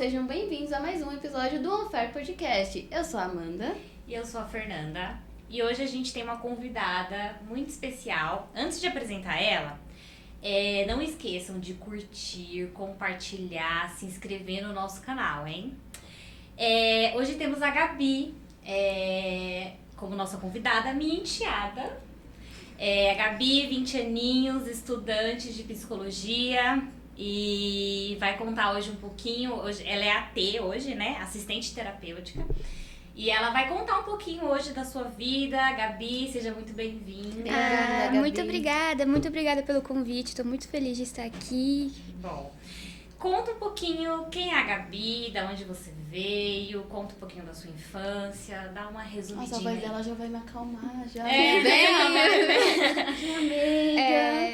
sejam bem-vindos a mais um episódio do Unfair Podcast. Eu sou a Amanda. E eu sou a Fernanda. E hoje a gente tem uma convidada muito especial. Antes de apresentar ela, não esqueçam de curtir, compartilhar, se inscrever no nosso canal, hein? Hoje temos a Gabi como nossa convidada, minha enteada. A Gabi, 20 aninhos, estudante de psicologia e vai contar hoje um pouquinho. Hoje, ela é AT hoje, né? Assistente terapêutica. E ela vai contar um pouquinho hoje da sua vida. Gabi, seja muito bem-vinda. Gabi. Muito obrigada pelo convite. Estou muito feliz de estar aqui. Bom, conta um pouquinho quem é a Gabi, da onde você veio, conta um pouquinho da sua infância, dá uma resumidinha. Nossa, a voz dela já vai me acalmar, já.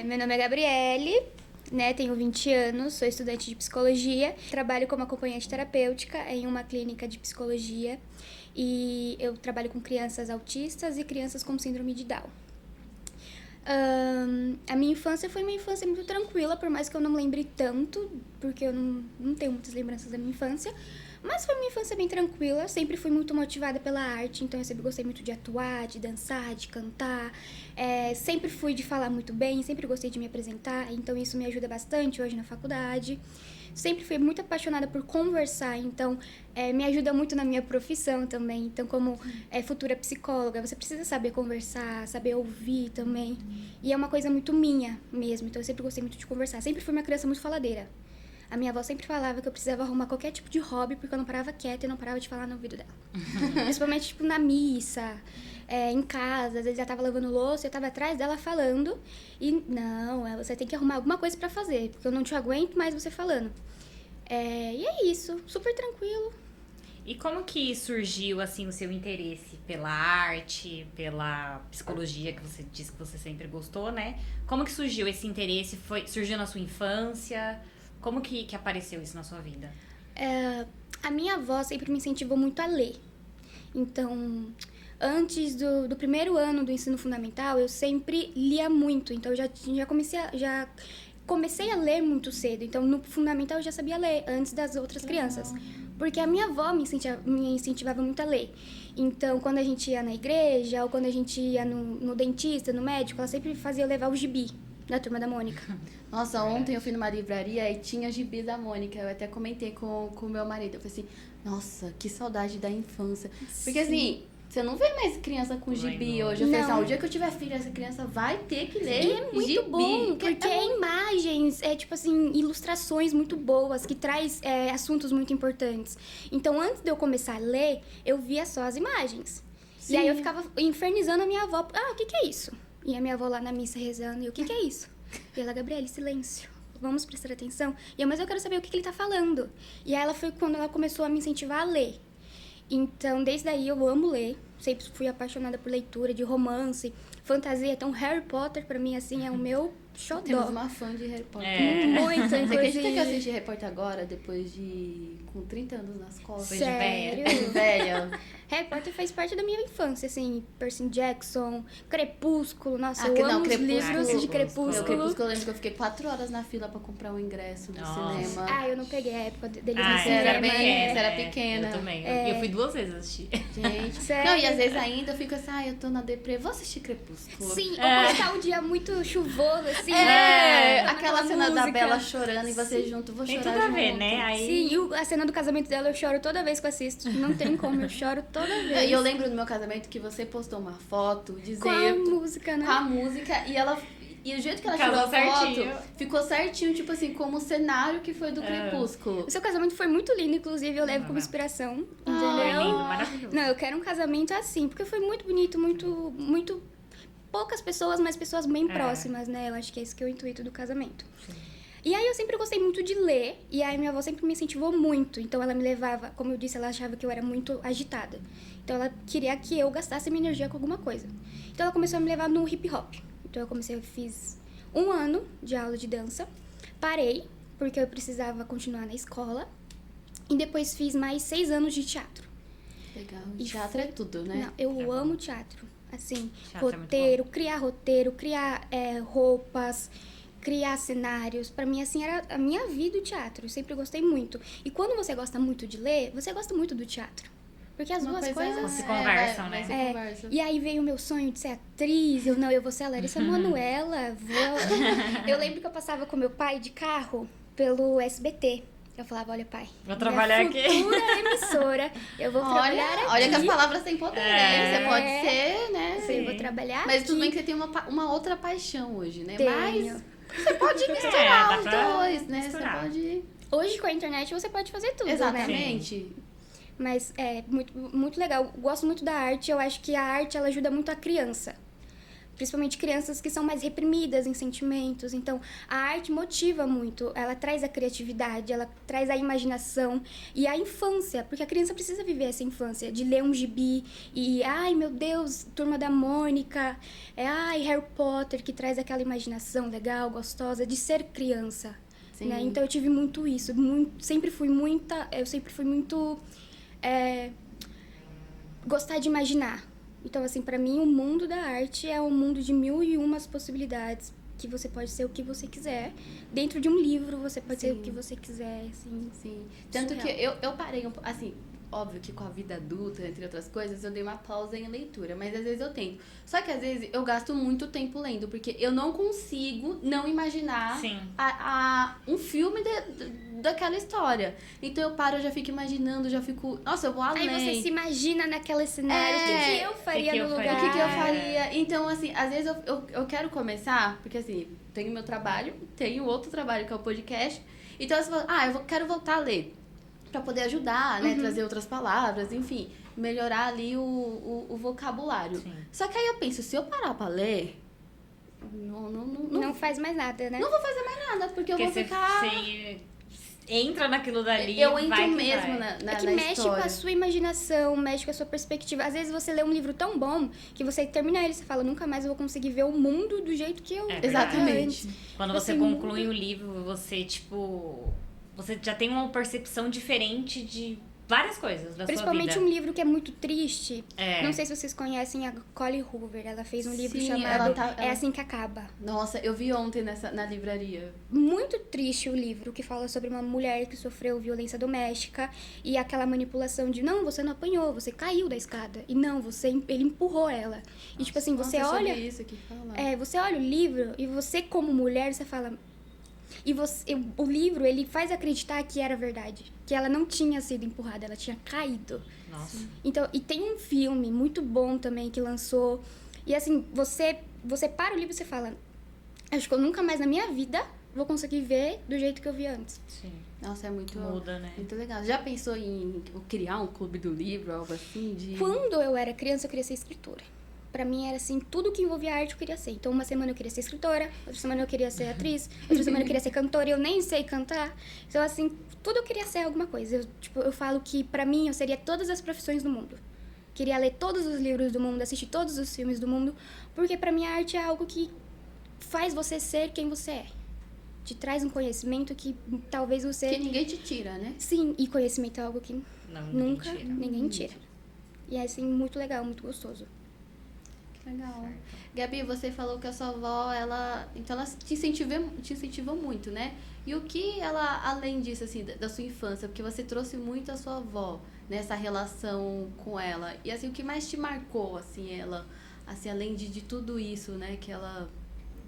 Meu nome é Gabriele, né? Tenho 20 anos, sou estudante de psicologia, trabalho como acompanhante terapêutica em uma clínica de psicologia e eu trabalho com crianças autistas e crianças com síndrome de Down. A minha infância foi uma infância muito tranquila, por mais que eu não lembre tanto, porque eu não tenho muitas lembranças da minha infância, mas foi uma infância bem tranquila. Sempre fui muito motivada pela arte, então eu sempre gostei muito de atuar, de dançar, de cantar, sempre fui de falar muito bem, sempre gostei de me apresentar, então isso me ajuda bastante hoje na faculdade. Sempre fui muito apaixonada por conversar, então me ajuda muito na minha profissão também. Então, como futura psicóloga, você precisa saber conversar, saber ouvir também. E é uma coisa muito minha mesmo, então eu sempre gostei muito de conversar. Sempre fui uma criança muito faladeira. A minha avó sempre falava que eu precisava arrumar qualquer tipo de hobby, porque eu não parava quieta e não parava de falar no ouvido dela. Principalmente, tipo, na missa, em casa, às vezes ela tava lavando louça, eu tava atrás dela falando, e não, você tem que arrumar alguma coisa pra fazer, porque eu não te aguento mais você falando. E é isso, super tranquilo. E como que surgiu, assim, o seu interesse pela arte, pela psicologia, que você disse que você sempre gostou, né? Como que surgiu esse interesse? Surgiu na sua infância? Como que apareceu isso na sua vida? A minha avó sempre me incentivou muito a ler. Então, antes do primeiro ano do ensino fundamental, eu sempre lia muito. Então, eu já comecei a ler muito cedo. Então, no fundamental, eu já sabia ler antes das outras crianças. Porque a minha avó me incentivava muito a ler. Então, quando a gente ia na igreja ou quando a gente ia no dentista, no médico, ela sempre fazia eu levar o gibi da Turma da Mônica. Nossa, ontem eu fui numa livraria e tinha gibi da Mônica. Eu até comentei com o meu marido. Eu falei assim, nossa, que saudade da infância. Porque assim, você não vê mais criança com gibi hoje. Eu falei assim, o dia que eu tiver filho, essa criança vai ter que ler. E é muito gibi. bom, porque imagens, tipo assim, ilustrações muito boas, que traz assuntos muito importantes. Então, antes de eu começar a ler, eu via só as imagens. Sim. E aí eu ficava infernizando a minha avó. O que é isso? E a minha avó lá na missa rezando, e o que é isso? E ela, Gabriele, silêncio, vamos prestar atenção. E eu, mas eu quero saber o que ele tá falando. E aí ela foi quando ela começou a me incentivar a ler. Então, desde aí eu amo ler, sempre fui apaixonada por leitura, de romance, fantasia. Então, Harry Potter, pra mim, assim, é o meu xodó. Temos uma fã de Harry Potter. Muito, Você inclusive. acredita que eu assisti Harry Potter agora, depois com 30 anos nas costas? Sério? De velha. Harry Potter faz parte da minha infância, assim, Percy Jackson, Crepúsculo, nossa, eu amo os livros de Crepúsculo. Eu lembro que eu fiquei 4 horas na fila pra comprar o ingresso do cinema. Eu não peguei a época deles no Você cinema. era pequena. Eu também, eu fui 2 vezes assistir. Gente, sério? Não, e às vezes ainda eu fico assim, eu tô na deprê, vou assistir Crepúsculo. Sim, ou quando tá um dia muito chuvoso, assim, aquela cena da Bella chorando e você junto, vou Tem chorar tudo a junto. ver, né? Aí... Sim, e a cena do casamento dela eu choro toda vez que eu assisto. Não tem como, eu choro toda vez. E eu lembro do meu casamento que você postou uma foto dizendo... Com a música, né? Com a música, e o jeito que ela tirou a foto ficou certinho, tipo assim, como o cenário que foi do Crepúsculo. O seu casamento foi muito lindo, inclusive, eu levo como inspiração, entendeu? É lindo, maravilhoso. Não, eu quero um casamento assim, porque foi muito bonito, muito poucas pessoas, mas pessoas bem próximas, né? Eu acho que é esse que é o intuito do casamento. Sim. E aí eu sempre gostei muito de ler, e aí minha avó sempre me incentivou muito. Então ela me levava, como eu disse, ela achava que eu era muito agitada. Então ela queria que eu gastasse minha energia com alguma coisa. Então ela começou a me levar no hip hop. Então eu fiz 1 ano de aula de dança, parei, porque eu precisava continuar na escola, e depois fiz mais 6 anos de teatro. Legal, e teatro é tudo, né? Não, eu amo teatro, assim, teatro roteiro, criar roupas, criar cenários. Pra mim, assim, era a minha vida o teatro. Eu sempre gostei muito. E quando você gosta muito de ler, você gosta muito do teatro. Porque as duas coisas... se conversam, né? Se conversam. E aí veio o meu sonho de ser atriz. Eu vou ser a Larissa Manoela. Eu lembro que eu passava com meu pai de carro pelo SBT. Eu falava, olha, pai, vou trabalhar aqui. Futura emissora, eu vou trabalhar aqui. Olha que as palavras têm poder, né? Você pode ser, né? Sim, eu vou trabalhar Mas aqui. tudo bem que você tem uma outra paixão hoje, né? Tenho. Mas você pode misturar dá os pra dois, né? misturar. Você pode... Hoje, com a internet, você pode fazer tudo, né? Exatamente. Mas é muito, muito legal. Gosto muito da arte. Eu acho que a arte, ela ajuda muito a criança. Principalmente crianças que são mais reprimidas em sentimentos. Então, a arte motiva muito. Ela traz a criatividade, ela traz a imaginação e a infância. Porque a criança precisa viver essa infância. De ler um gibi e, ai, meu Deus, Turma da Mônica. Ai, Harry Potter, que traz aquela imaginação legal, gostosa, de ser criança. Né? Então, eu tive muito isso. Eu sempre fui muito... gostar de imaginar. Então, assim, pra mim, o mundo da arte é um mundo de 1001 possibilidades, que você pode ser o que você quiser. Dentro de um livro, você pode ser o que você quiser, assim. Sim. Tanto que eu parei, assim, óbvio que com a vida adulta, entre outras coisas, eu dei uma pausa em leitura, mas às vezes eu tento. Só que às vezes eu gasto muito tempo lendo, porque eu não consigo não imaginar um filme daquela história. Então eu paro, eu já fico imaginando, já fico... Nossa, eu vou além. Aí você se imagina naquele cenário, o que eu faria no lugar? O que eu faria? Então, assim, às vezes eu quero começar, porque assim, tenho meu trabalho, tenho outro trabalho que é o podcast, então você fala, eu quero voltar a ler. Pra poder ajudar, né? Trazer outras palavras, enfim. Melhorar ali o vocabulário. Sim. Só que aí eu penso, se eu parar pra ler... Não faz mais nada, né? Não vou fazer mais nada, porque eu vou ficar... Você entra naquilo dali, eu entro vai mesmo vai. É que mexe história. com a sua imaginação, mexe com a sua perspectiva. Às vezes você lê um livro tão bom que você termina ele e você fala, nunca mais eu vou conseguir ver o mundo do jeito que eu... Exatamente. Quando você conclui o livro, você, você já tem uma percepção diferente de várias coisas da sua vida. Principalmente um livro que é muito triste. Não sei se vocês conhecem a Collie Hoover. Ela fez um livro chamado É Assim Que Acaba. Nossa, eu vi ontem na livraria. Muito triste o livro, que fala sobre uma mulher que sofreu violência doméstica e aquela manipulação de, não, você não apanhou, você caiu da escada. E não, ele empurrou ela. E tipo assim, você olha... Isso que fala. Você olha o livro e você como mulher, você fala... o livro, ele faz acreditar que era verdade. Que ela não tinha sido empurrada, ela tinha caído. Nossa. Então, e tem um filme muito bom também que lançou. E assim, você para o livro e você fala... Acho que eu nunca mais na minha vida vou conseguir ver do jeito que eu vi antes. Sim. Nossa, é muito... Muda, né? Muito legal. Já pensou em criar um clube do livro, algo assim? Quando eu era criança, eu queria ser escritora. Pra mim era assim, tudo que envolvia arte eu queria ser. Então uma semana eu queria ser escritora, outra semana eu queria ser atriz, outra semana eu queria ser cantora e eu nem sei cantar. Então assim, tudo eu queria ser alguma coisa. Eu falo que pra mim eu seria todas as profissões do mundo. Queria ler todos os livros do mundo, assistir todos os filmes do mundo, porque pra mim a arte é algo que faz você ser quem você é. Te traz um conhecimento que talvez você... Que ninguém te tira, né? Sim, e conhecimento é algo que nunca tira. ninguém tira. E é assim, muito legal, muito gostoso. Legal. Gabi, você falou que a sua avó, ela te incentivou muito, né? E o que ela, além disso, assim, da sua infância, porque você trouxe muito a sua avó, nessa relação com ela. E assim, o que mais te marcou, assim, ela, assim, além de tudo isso, né, que ela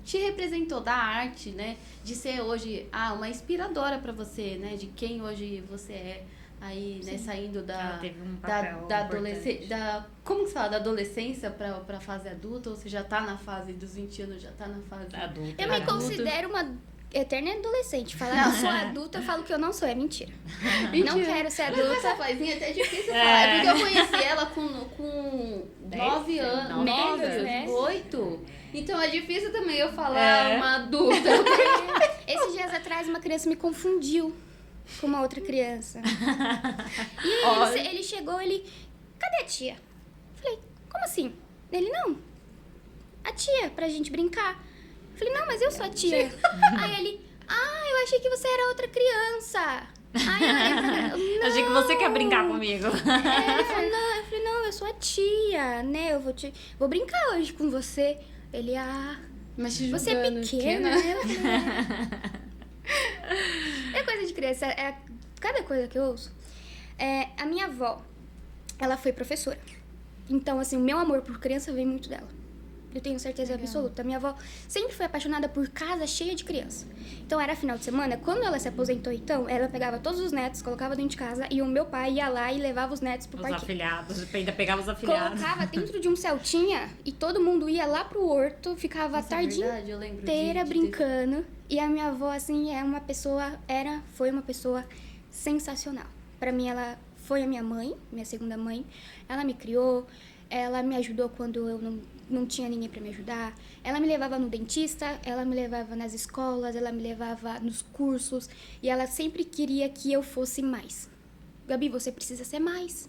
te representou da arte, né? De ser hoje uma inspiradora pra você, né? De quem hoje você é. Aí, né, saindo Ela teve um papel da adolescência, como que se fala? Da adolescência pra fase adulta, ou você já tá na fase dos 20 anos, já tá na fase adulta. Eu me considero uma eterna adolescente. Falar que eu sou adulta, eu falo que eu não sou, é mentira. Não quero ser adulta. Mas essa vozinha até é difícil falar, é porque eu conheci ela com 9 anos, menos, né? 8. Então é difícil também eu falar uma adulta. Esses dias atrás, uma criança me confundiu com uma outra criança. E aí ele chegou, cadê a tia? Falei, como assim? Ele, não, a tia, pra gente brincar. Falei, não, mas eu sou a tia. Aí ele, eu achei que você era outra criança. Eu achei que você quer brincar comigo. Ele falou, não, eu falei, não, eu sou a tia, né? Vou brincar hoje com você. Ele, Mas te Você é julgando, pequena. né? É coisa de criança. Cada coisa que eu ouço. A minha avó, ela foi professora. Então, assim, o meu amor por criança vem muito dela. Eu tenho certeza absoluta. Minha avó sempre foi apaixonada por casa cheia de criança. Então, era final de semana. Quando ela se aposentou, então, ela pegava todos os netos, colocava dentro de casa e o meu pai ia lá e levava os netos pro parquinho. Os afilhados, ainda pegava os afilhados. Colocava dentro de um Celtinha e todo mundo ia lá pro horto, ficava Nossa, a tardinha verdade, eu lembro inteira de brincando. E a minha avó, assim, foi uma pessoa sensacional. Pra mim, ela foi a minha mãe, minha segunda mãe. Ela me criou, ela me ajudou quando eu não tinha ninguém pra me ajudar. Ela me levava no dentista, ela me levava nas escolas, ela me levava nos cursos. E ela sempre queria que eu fosse mais. Gabi, você precisa ser mais.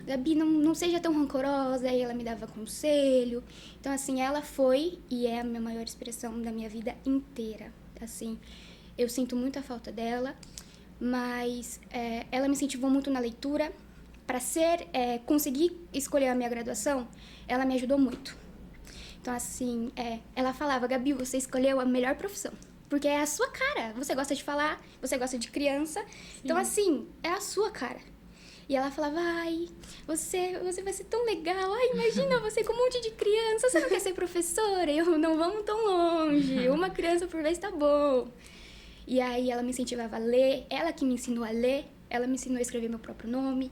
Gabi, não seja tão rancorosa. E ela me dava conselho. Então, assim, ela foi e é a minha maior inspiração da minha vida inteira. Assim, eu sinto muita falta dela, mas ela me incentivou muito na leitura. Para conseguir escolher a minha graduação, ela me ajudou muito. Então, assim, ela falava, Gabi, você escolheu a melhor profissão. Porque é a sua cara. Você gosta de falar, você gosta de criança. Sim. Então, assim, é a sua cara. E ela falava, ai, você vai ser tão legal. Ai, imagina você com um monte de criança. Você não quer ser professora? Eu, não vamos tão longe. Uma criança por vez tá bom. E aí ela me incentivava a ler. Ela que me ensinou a ler. Ela me ensinou a escrever meu próprio nome.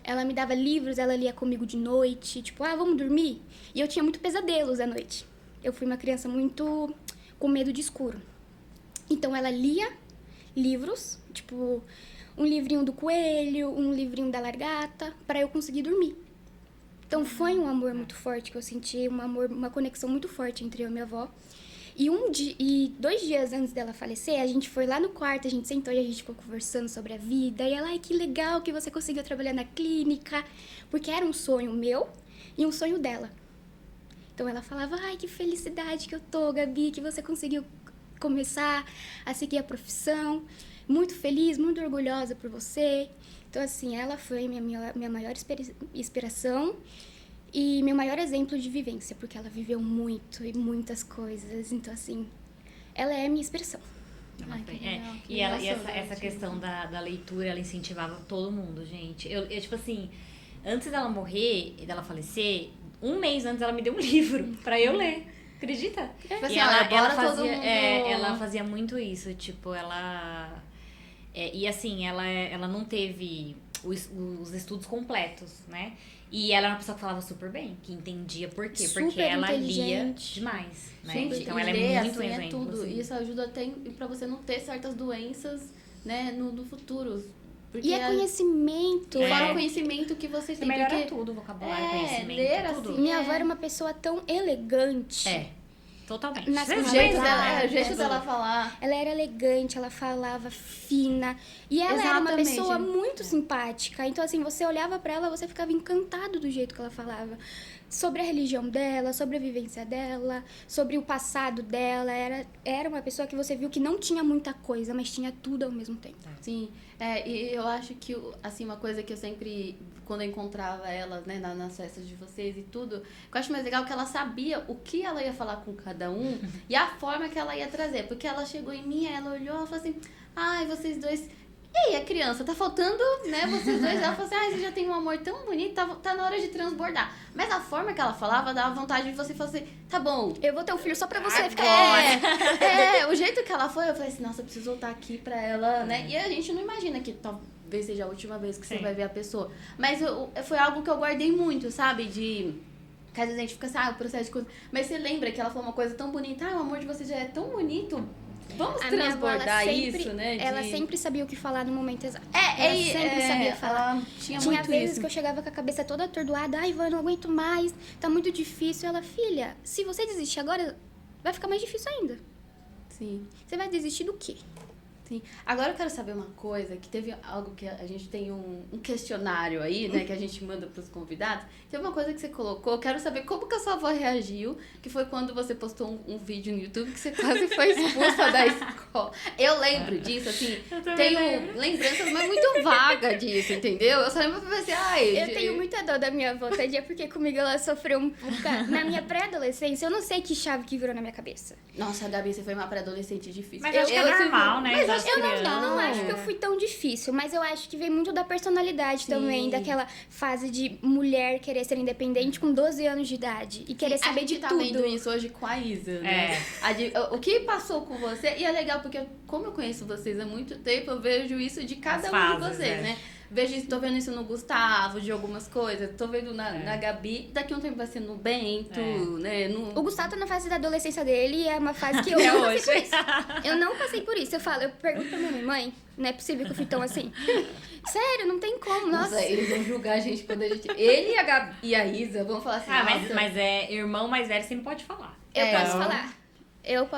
Ela me dava livros, ela lia comigo de noite. Tipo, vamos dormir? E eu tinha muito pesadelos à noite. Eu fui uma criança muito com medo de escuro. Então ela lia livros, tipo, um livrinho do coelho, um livrinho da largata, para eu conseguir dormir. Então foi um amor muito forte que eu senti, uma conexão muito forte entre eu e minha avó. E 2 dias antes dela falecer, a gente foi lá no quarto, a gente sentou e a gente ficou conversando sobre a vida. E ela, ai, que legal que você conseguiu trabalhar na clínica, porque era um sonho meu e um sonho dela. Então ela falava, ai, que felicidade que eu tô, Gabi, que você conseguiu começar a seguir a profissão. Muito feliz, muito orgulhosa por você. Então, assim, ela foi minha maior inspiração e meu maior exemplo de vivência, porque ela viveu muito e muitas coisas. Então, assim, ela é a minha inspiração. E essa questão da leitura, ela incentivava todo mundo, gente. Eu, tipo assim, antes dela morrer e dela falecer, 1 mês antes ela me deu um livro pra eu ler. Acredita? Tipo assim, E ela todo mundo... ela fazia muito isso, tipo, ela... e assim, ela não teve os estudos completos, né? E ela era uma pessoa que falava super bem, que entendia por quê. Super porque ela lia inteligente. demais, né? Gente, então ela ler, é muito assim, um exemplo. tudo. Assim. Isso ajuda até pra você não ter certas doenças, né, no futuro. Porque E conhecimento. Fora o conhecimento que vocês Você têm. melhora Porque tudo, vocabulário, conhecimento, ler tudo. assim, Minha avó era uma pessoa tão elegante. Totalmente. Nas Você O palavras jeito vai dela, lá, o jeito tudo. dela falar. Ela era elegante, ela falava fina. E ela era uma Exatamente. pessoa muito simpática. Então, assim, você olhava pra ela, você ficava encantado do jeito que ela falava. Sobre a religião dela, sobre a vivência dela, sobre o passado dela. Era uma pessoa que você viu que não tinha muita coisa, mas tinha tudo ao mesmo tempo. Sim, e eu acho que, assim, uma coisa que eu sempre, quando eu encontrava ela, né, nas festas de vocês e tudo, eu acho mais legal que ela sabia o que ela ia falar com cada um e a forma que ela ia trazer. Porque ela chegou em mim, ela olhou, ela falou assim, ai, vocês dois... E aí, a criança, tá faltando, né, vocês dois? Ela falou assim, ai, você já tem um amor tão bonito, tá na hora de transbordar. Mas a forma que ela falava dava vontade de você falar assim, tá bom. Eu vou ter um filho só pra você ficar... O jeito que ela foi, eu falei assim, nossa, eu preciso voltar aqui pra ela, né? E a gente não imagina que talvez seja a última vez que você vai ver a pessoa. Mas foi algo que eu guardei muito, sabe? Que às vezes a gente fica assim, o processo de coisa. Mas você lembra que ela falou uma coisa tão bonita, o amor de você já é tão bonito. Vamos transbordar isso, né? Ela sempre sabia o que falar no momento exato. Ela sempre sabia falar. Ela tinha Tinha muito vezes isso. que eu chegava com a cabeça toda atordoada. Ai, Ivan, eu não aguento mais. Tá muito difícil. Ela, filha, se você desistir agora, vai ficar mais difícil ainda. Sim. Você vai desistir do quê? Sim. Agora eu quero saber uma coisa, que teve algo que a gente tem um questionário aí, né, que a gente manda pros convidados. Teve uma coisa que você colocou, quero saber como que a sua avó reagiu, que foi quando você postou um vídeo no YouTube que você quase foi expulsa da escola. Eu lembro disso, assim, tenho lembranças, mas muito vaga disso, entendeu? Eu só lembro pra assim, ai... Eu tenho muita dor da minha avó, tadinha, porque comigo ela sofreu um bocado. Na minha pré-adolescência, eu não sei que chave que virou na minha cabeça. Nossa, Gabi, você foi uma pré-adolescente difícil. Mas eu acho que é normal, né? Mas eu não acho que eu fui tão difícil, mas eu acho que vem muito da personalidade também, daquela fase de mulher querer ser independente com 12 anos de idade e querer saber de tudo. A gente tá vendo isso hoje com a Isa, né? O que passou com você, e é legal porque como eu conheço vocês há muito tempo, eu vejo isso de cada um de vocês, né? Vejo isso, tô vendo isso no Gustavo, de algumas coisas. Tô vendo na Gabi. Daqui a um tempo vai ser no Bento, né? O Gustavo tá na fase da adolescência dele e é uma fase que eu não passei por isso. Eu não passei por isso. Eu pergunto pra minha mãe, não é possível que eu fui tão assim. Sério, não tem como, nossa. Eles vão julgar a gente quando a gente... Ele e a Gabi e a Isa vão falar assim, mas irmão mais velho sempre pode falar. Eu posso falar.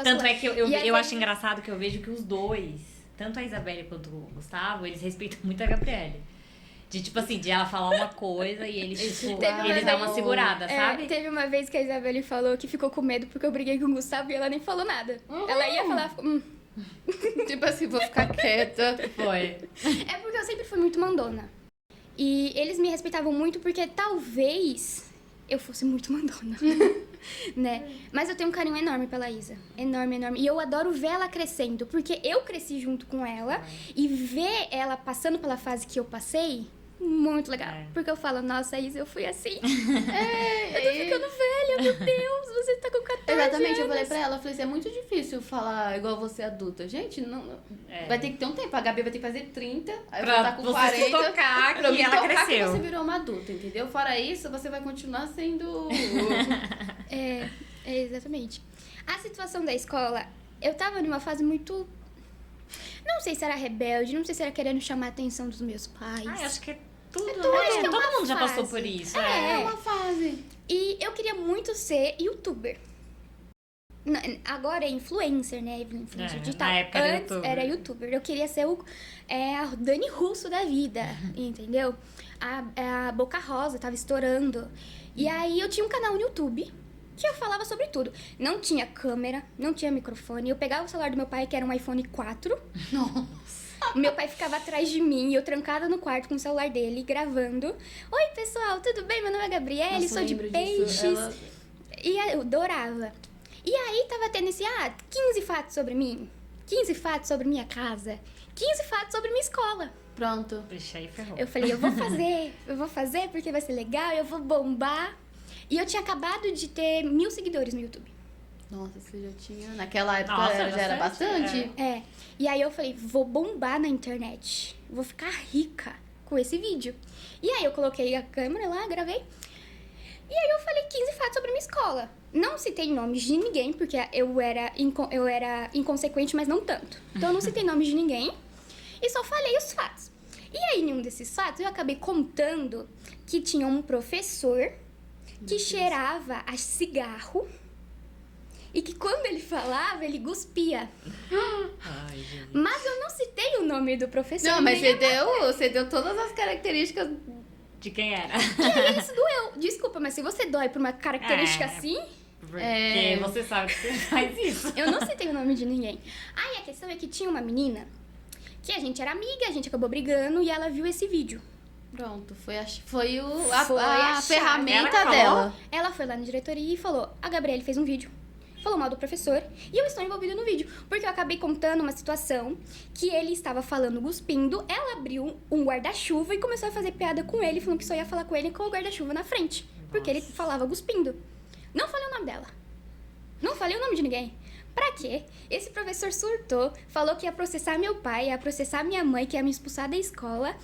Tanto é que eu acho engraçado que eu vejo que os dois... Tanto a Isabelle quanto o Gustavo, eles respeitam muito a Gabriele. De, tipo assim, de ela falar uma coisa e eles, tipo, eles dão uma segurada, sabe? Teve uma vez que a Isabelle falou que ficou com medo porque eu briguei com o Gustavo e ela nem falou nada. Ela ia falar... Tipo assim, vou ficar quieta. Foi. É porque eu sempre fui muito mandona. E eles me respeitavam muito porque talvez eu fosse muito mandona. Né? Mas eu tenho um carinho enorme pela Isa. Enorme, enorme. E eu adoro ver ela crescendo, porque eu cresci junto com ela e ver ela passando pela fase que eu passei, muito legal. Porque eu falo, nossa, Isa, eu fui assim. Eu tô ficando velha, meu Deus, você tá com 14 Exatamente, anos. eu falei pra ela, eu falei assim, é muito difícil falar igual você adulta. Gente, não, vai ter que ter um tempo. A Gabi vai ter que fazer 30, aí eu vou estar com 40. Você tocar pra que ela cresceu. Que você virou uma adulta, entendeu? Fora isso, você vai continuar sendo... Exatamente. A situação da escola, eu tava numa fase muito... Não sei se era rebelde, não sei se era querendo chamar a atenção dos meus pais. Acho que é tudo, acho que é todo uma mundo já fase. passou por isso. É uma fase. E eu queria muito ser youtuber. Agora é influencer, né? Influencer digital. Na época era Antes youtuber. era youtuber. Eu queria ser a Dani Russo da vida, entendeu? A Boca Rosa tava estourando. E aí eu tinha um canal no YouTube que eu falava sobre tudo. Não tinha câmera, não tinha microfone. Eu pegava o celular do meu pai, que era um iPhone 4. Nossa. Meu pai ficava atrás de mim e eu trancada no quarto com o celular dele, gravando. Oi, pessoal, tudo bem? Meu nome é Gabriele, sou de Peixes. E eu adorava. E aí tava tendo esse, 15 fatos sobre mim, 15 fatos sobre minha casa, 15 fatos sobre minha escola. Pronto. Puxa, aí ferrou. Eu falei, eu vou fazer porque vai ser legal, eu vou bombar. E eu tinha acabado de ter 1000 seguidores no YouTube. Nossa, você já tinha... Naquela época Nossa, já era bastante. E aí eu falei, vou bombar na internet. Vou ficar rica com esse vídeo. E aí eu coloquei a câmera lá, gravei. E aí eu falei 15 fatos sobre minha escola. Não citei nomes de ninguém, porque eu era inconsequente, mas não tanto. Então eu não citei nomes de ninguém e só falei os fatos. E aí, em um desses fatos, eu acabei contando que tinha um professor que cheirava a cigarro e que quando ele falava, ele cuspia. Ai, gente. Mas eu não citei o nome do professor. Não, mas nem você deu todas as características... De quem era? E aí isso doeu. Desculpa, mas se você dói por uma característica assim... Porque você sabe que você faz isso. Eu não citei o nome de ninguém. Aí a questão é que tinha uma menina que a gente era amiga, a gente acabou brigando e ela viu esse vídeo. Pronto, foi a chave. ferramenta dela. Ela foi lá na diretoria e falou, a Gabriele fez um vídeo, falou mal do professor e eu estou envolvida no vídeo. Porque eu acabei contando uma situação que ele estava falando cuspindo, ela abriu um guarda-chuva e começou a fazer piada com ele, falando que só ia falar com ele com o guarda-chuva na frente. Porque ele falava cuspindo. Não falei o nome dela. Não falei o nome de ninguém. Pra quê? Esse professor surtou, falou que ia processar meu pai, ia processar minha mãe, que ia me expulsar da escola.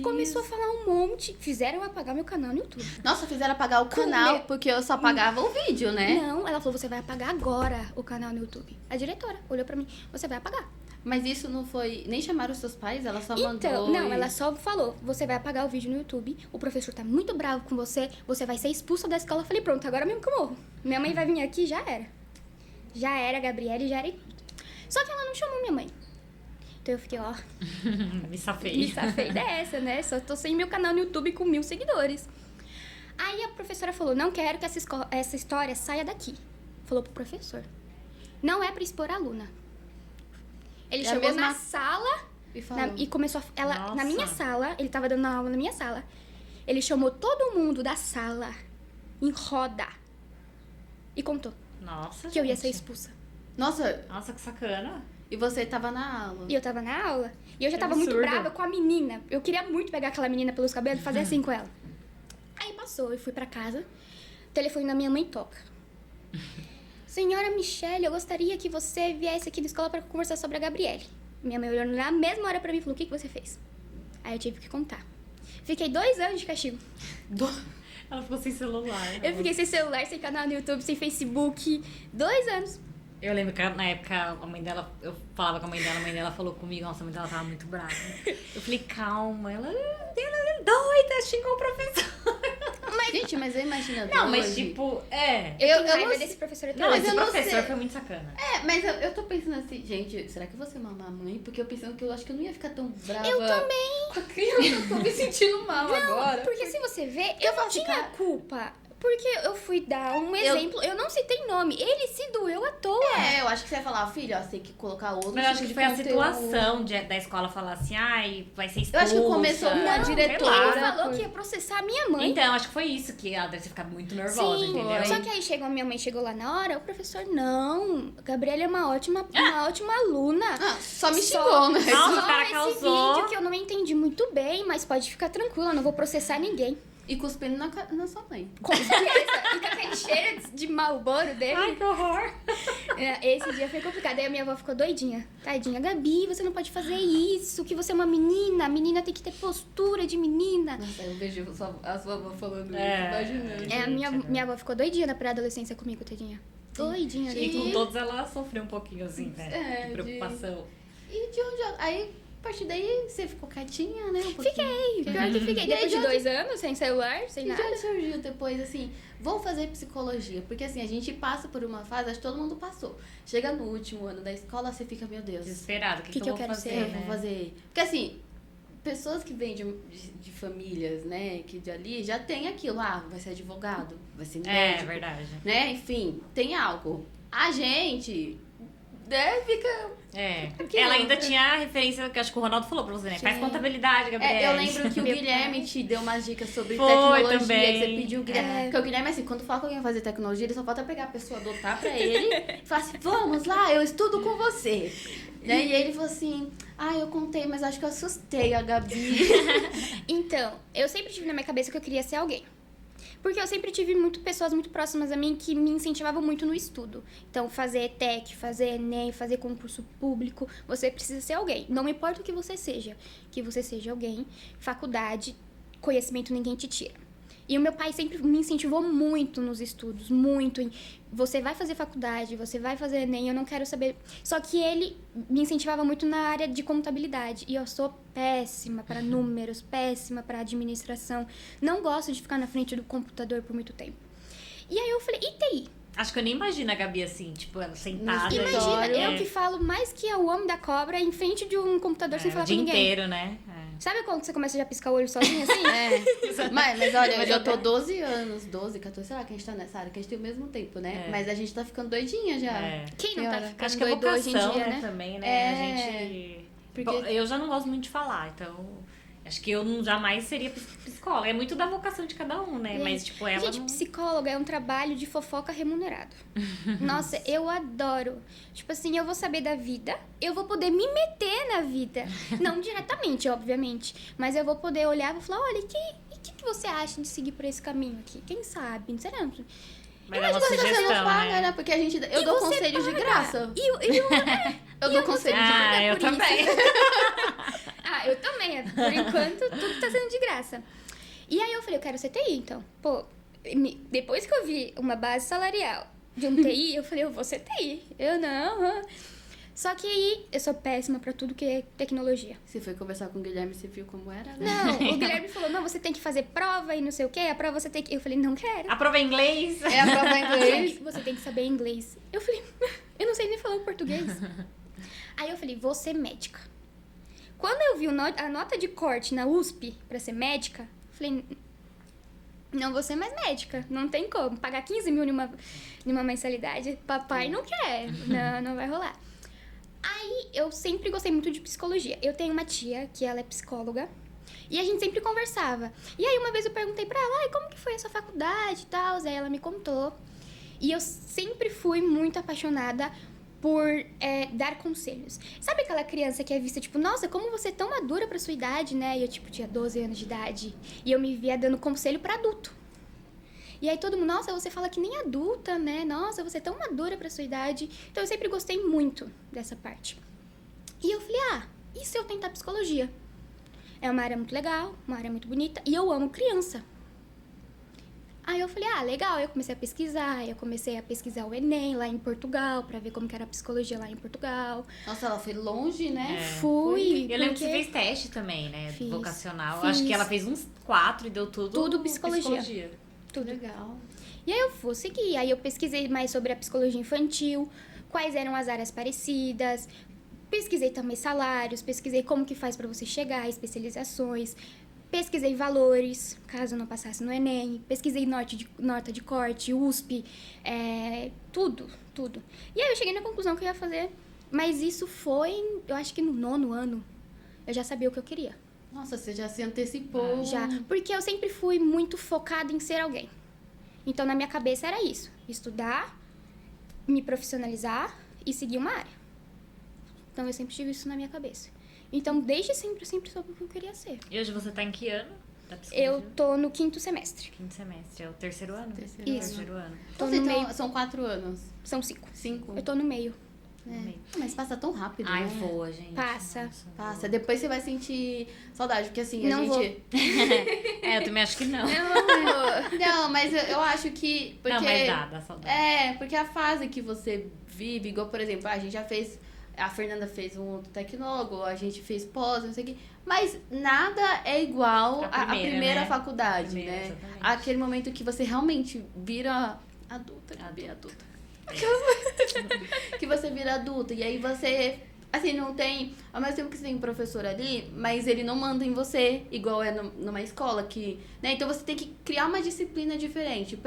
Começou a falar um monte. Fizeram eu apagar meu canal no YouTube. Nossa, fizeram apagar o canal, porque eu só apagava o vídeo, né? Não, ela falou, você vai apagar agora o canal no YouTube. A diretora olhou pra mim, você vai apagar. Mas isso não foi... Nem chamaram os seus pais? Ela só mandou... Então, não, ela só falou, você vai apagar o vídeo no YouTube, o professor tá muito bravo com você, você vai ser expulsa da escola. Eu falei, pronto, agora mesmo que eu morro. Minha mãe vai vir aqui, já era. Já era, Gabriele, já era. Só que ela não chamou minha mãe. Então eu fiquei, ó, Me safei. me safei dessa, né? Só tô sem meu canal no YouTube com 1000 seguidores. Aí a professora falou, não quero que essa história saia daqui. Falou pro professor. Não é pra expor a aluna. Ele É a chegou mesma- na sala E falou. e começou ela Nossa. na minha sala, ele tava dando aula na minha sala. Ele chamou todo mundo da sala em roda e contou Nossa, que eu ia gente. ser expulsa. Nossa, Nossa, que sacana. e você tava na aula. E eu tava na aula e eu já Que tava muito absurdo. brava com a menina. Eu queria muito pegar aquela menina pelos cabelos e fazer assim com ela. Aí passou, eu fui pra casa, o telefone da minha mãe toca. Senhora Michele, eu gostaria que você viesse aqui na escola pra conversar sobre a Gabriele. Minha mãe olhou na mesma hora pra mim e falou, o que você fez? Aí eu tive que contar. Fiquei 2 anos de castigo. Ela ficou sem celular. Eu fiquei sem celular, sem canal no YouTube, sem Facebook. 2 anos. Eu lembro que na época a mãe dela, eu falava com a mãe dela falou comigo, nossa, a mãe dela tava muito brava. Eu falei, calma, ela é doida, xingou o professor. Gente, mas eu imagino Não, mas hoje- tipo, Eu Eu tenho raiva não desse professor até Não, hoje. mas esse eu não professor sei. foi muito sacana. Mas eu tô pensando assim, gente, será que eu vou ser uma mamãe? Porque eu pensando que eu acho que eu não ia ficar tão brava. Eu também. Com a criança, eu tô me sentindo mal agora. Porque se você vê, eu não tinha culpa. Porque eu fui dar um exemplo, eu não citei nome. Ele se doeu à toa. Eu acho que você ia falar, filho, ó, você tem que colocar outro Mas eu acho tipo que de foi a conteúdo. situação da escola falar assim, ai, vai ser Eu expulsa. acho que começou com a Não, diretora. sei lá. Ele falou que ia processar a minha mãe. Então, acho que foi isso que ela deve ter ficado muito nervosa, Sim, entendeu? só que aí chegou, minha mãe chegou lá na hora, o professor, não, a Gabriela é uma ótima aluna. Ah, só me xingou, né? Nossa, Só o cara esse causou. vídeo que eu não entendi muito bem, mas pode ficar tranquila, eu não vou processar ninguém. E cuspindo na sua mãe. Com certeza. E com aquele cheiro de Marlboro dele. Ai, que horror. Esse dia foi complicado. Aí a minha avó ficou doidinha. Tadinha, Gabi, você não pode fazer isso, que você é uma menina. A menina tem que ter postura de menina. Nossa, eu vejo a sua avó falando É. isso, imaginando. É, a minha avó ficou doidinha na pré-adolescência comigo, tadinha. Doidinha, E doidinha. com todos ela sofreu um pouquinho assim, né? É, de preocupação. E de onde... Aí, a partir daí, você ficou quietinha, né? Um pouquinho. Fiquei, pior que fiquei. E aí, Depois de de 2 anos, sem celular, sem E de nada. onde surgiu depois, assim, vou fazer psicologia? Porque, assim, a gente passa por uma fase, acho que todo mundo passou. Chega no último ano da escola, você fica, meu Deus, Desesperado, o que, Que que eu eu vou quero fazer, ser? eu né? vou fazer... Porque, assim, pessoas que vêm de famílias, né, que de ali, já tem aquilo, vai ser advogado, vai ser médico, É, verdade. né? Enfim, tem algo. A gente, né, fica... É. Porque Ela eu- ainda tinha a referência que acho que o Ronaldo falou pra você, né? Faz Sim. contabilidade, Gabriel. Eu lembro que o Meu Guilherme te deu umas dicas sobre Foi tecnologia, também. que você pediu o Guilherme. É. Porque o Guilherme, assim, quando fala que alguém vai fazer tecnologia, ele só falta pegar a pessoa, adotar pra ele e falar assim, vamos lá, eu estudo com você. E aí ele falou assim, eu contei, mas acho que eu assustei a Gabi. Então, eu sempre tive na minha cabeça que eu queria ser alguém. Porque eu sempre tive pessoas muito próximas a mim que me incentivavam muito no estudo. Então, fazer ETEC, fazer Enem, fazer concurso público, você precisa ser alguém. Não importa o que você seja. Que você seja alguém, faculdade, conhecimento ninguém te tira. E o meu pai sempre me incentivou muito nos estudos, muito em você vai fazer faculdade, você vai fazer Enem, eu não quero saber. Só que ele me incentivava muito na área de contabilidade. E eu sou péssima para números, péssima para administração. Não gosto de ficar na frente do computador por muito tempo. E aí eu falei, e TI? Acho que eu nem imagino a Gabi assim, tipo, ela sentada. No Imagina, escritório, eu que falo mais que o homem da cobra em frente de um computador sem o falar dia com ninguém. inteiro, né? Sabe quando você começa já a piscar o olho sozinha assim? Mas olha, Mas eu já eu- tô 12 anos, 12, 14, sei lá, que a gente tá nessa área, que a gente tem o mesmo tempo, né? É. Mas a gente tá ficando doidinha já. É. Quem não tá Senhora, ficando Acho que é doido hoje vocação, em dia, né, né? também, né? É. A gente... Porque- Bom, eu já não gosto muito de falar, então... Acho que eu jamais seria psicóloga. É muito da vocação de cada um, né? Gente, Mas, tipo, ela Gente, não... psicóloga é um trabalho de fofoca remunerado. Nossa, eu adoro. Tipo assim, eu vou saber da vida, eu vou poder me meter na vida. Não diretamente, obviamente. Mas eu vou poder olhar e vou falar, olha, o que você acha de seguir por esse caminho aqui? Quem sabe? Não será? Mas é uma Você sugestão, não paga, né? né? Porque a gente, eu E dou você conselhos de paga. graça. Eu E dou você conselhos de paga Ah, eu por isso. também. Eu também. Por enquanto, tudo tá sendo de graça. E aí eu falei, eu quero ser TI, então. Pô, depois que eu vi uma base salarial de um TI, eu falei, eu vou ser TI. Eu não. Só que aí, eu sou péssima pra tudo que é tecnologia. Você foi conversar com o Guilherme, você viu como era, né? Não, o Guilherme falou, não, você tem que fazer prova e não sei o quê. A prova você tem que... Eu falei, não quero. Aprova inglês. É a prova em inglês. Você tem que saber inglês. Eu falei, eu não sei nem falar o português. Aí eu falei, vou ser médica. Quando eu vi a nota de corte na USP pra ser médica, falei, não vou ser mais médica, não tem como. Pagar 15 mil numa mensalidade, papai não quer, não vai rolar. Aí, eu sempre gostei muito de psicologia. Eu tenho uma tia que ela é psicóloga e a gente sempre conversava. E aí, uma vez eu perguntei pra ela, ai, como que foi a sua faculdade e tal? Aí ela me contou. E eu sempre fui muito apaixonada por dar conselhos. Sabe aquela criança que é vista, tipo, nossa, como você é tão madura pra sua idade, né? E eu, tipo, tinha 12 anos de idade. E eu me via dando conselho pra adulto. E aí todo mundo, nossa, você fala que nem adulta, né? Nossa, você é tão madura pra sua idade. Então eu sempre gostei muito dessa parte. E eu falei, e se eu tentar psicologia? É uma área muito legal, uma área muito bonita. E eu amo criança. Aí eu falei, legal. Eu comecei a pesquisar o Enem lá em Portugal, pra ver como que era a psicologia lá em Portugal. Nossa, ela foi longe, né? Fui. Eu lembro que você fez teste também, né? Fiz, vocacional. fiz. Acho que ela fez uns 4 e deu tudo psicologia. Tudo legal. E aí eu fui seguir. Aí eu pesquisei mais sobre a psicologia infantil, quais eram as áreas parecidas. Pesquisei também salários, pesquisei como que faz pra você chegar, especializações. Pesquisei valores, caso eu não passasse no Enem. Pesquisei nota de corte, USP, tudo. E aí eu cheguei na conclusão que eu ia fazer. Mas isso foi, eu acho que no 9º ano, eu já sabia o que eu queria. Nossa, você já se antecipou. Já, porque eu sempre fui muito focada em ser alguém. Então, na minha cabeça era isso. Estudar, me profissionalizar e seguir uma área. Então, eu sempre tive isso na minha cabeça. Então, desde sempre, eu sempre soube o que eu queria ser. E hoje você tá em que ano da psicologia? Eu tô no 5º semestre. 5º semestre. É o 3º ano? Isso. 3º ano. Tô Nossa, no então, meio. são 4 anos. São 5. 5. Eu tô no meio. Mas passa tão rápido, Ai, né? voa, gente. Passa. Nossa, Passa. voa. Depois você vai sentir saudade, porque assim, Não a gente... Eu também acho que não. Não, mas eu acho que... Porque... Não, mas dá saudade. Porque a fase que você vive, igual, por exemplo, a gente já fez... A Fernanda fez um outro tecnólogo, a gente fez pós, não sei o quê. Mas nada é igual à primeira né? faculdade, Primeira, né? exatamente. Aquele momento que você realmente vira adulta. Que você vira adulta. E aí você, assim, não tem... Ao mesmo tempo que você tem um professor ali, mas ele não manda em você, igual é numa escola que... Né? Então você tem que criar uma disciplina diferente.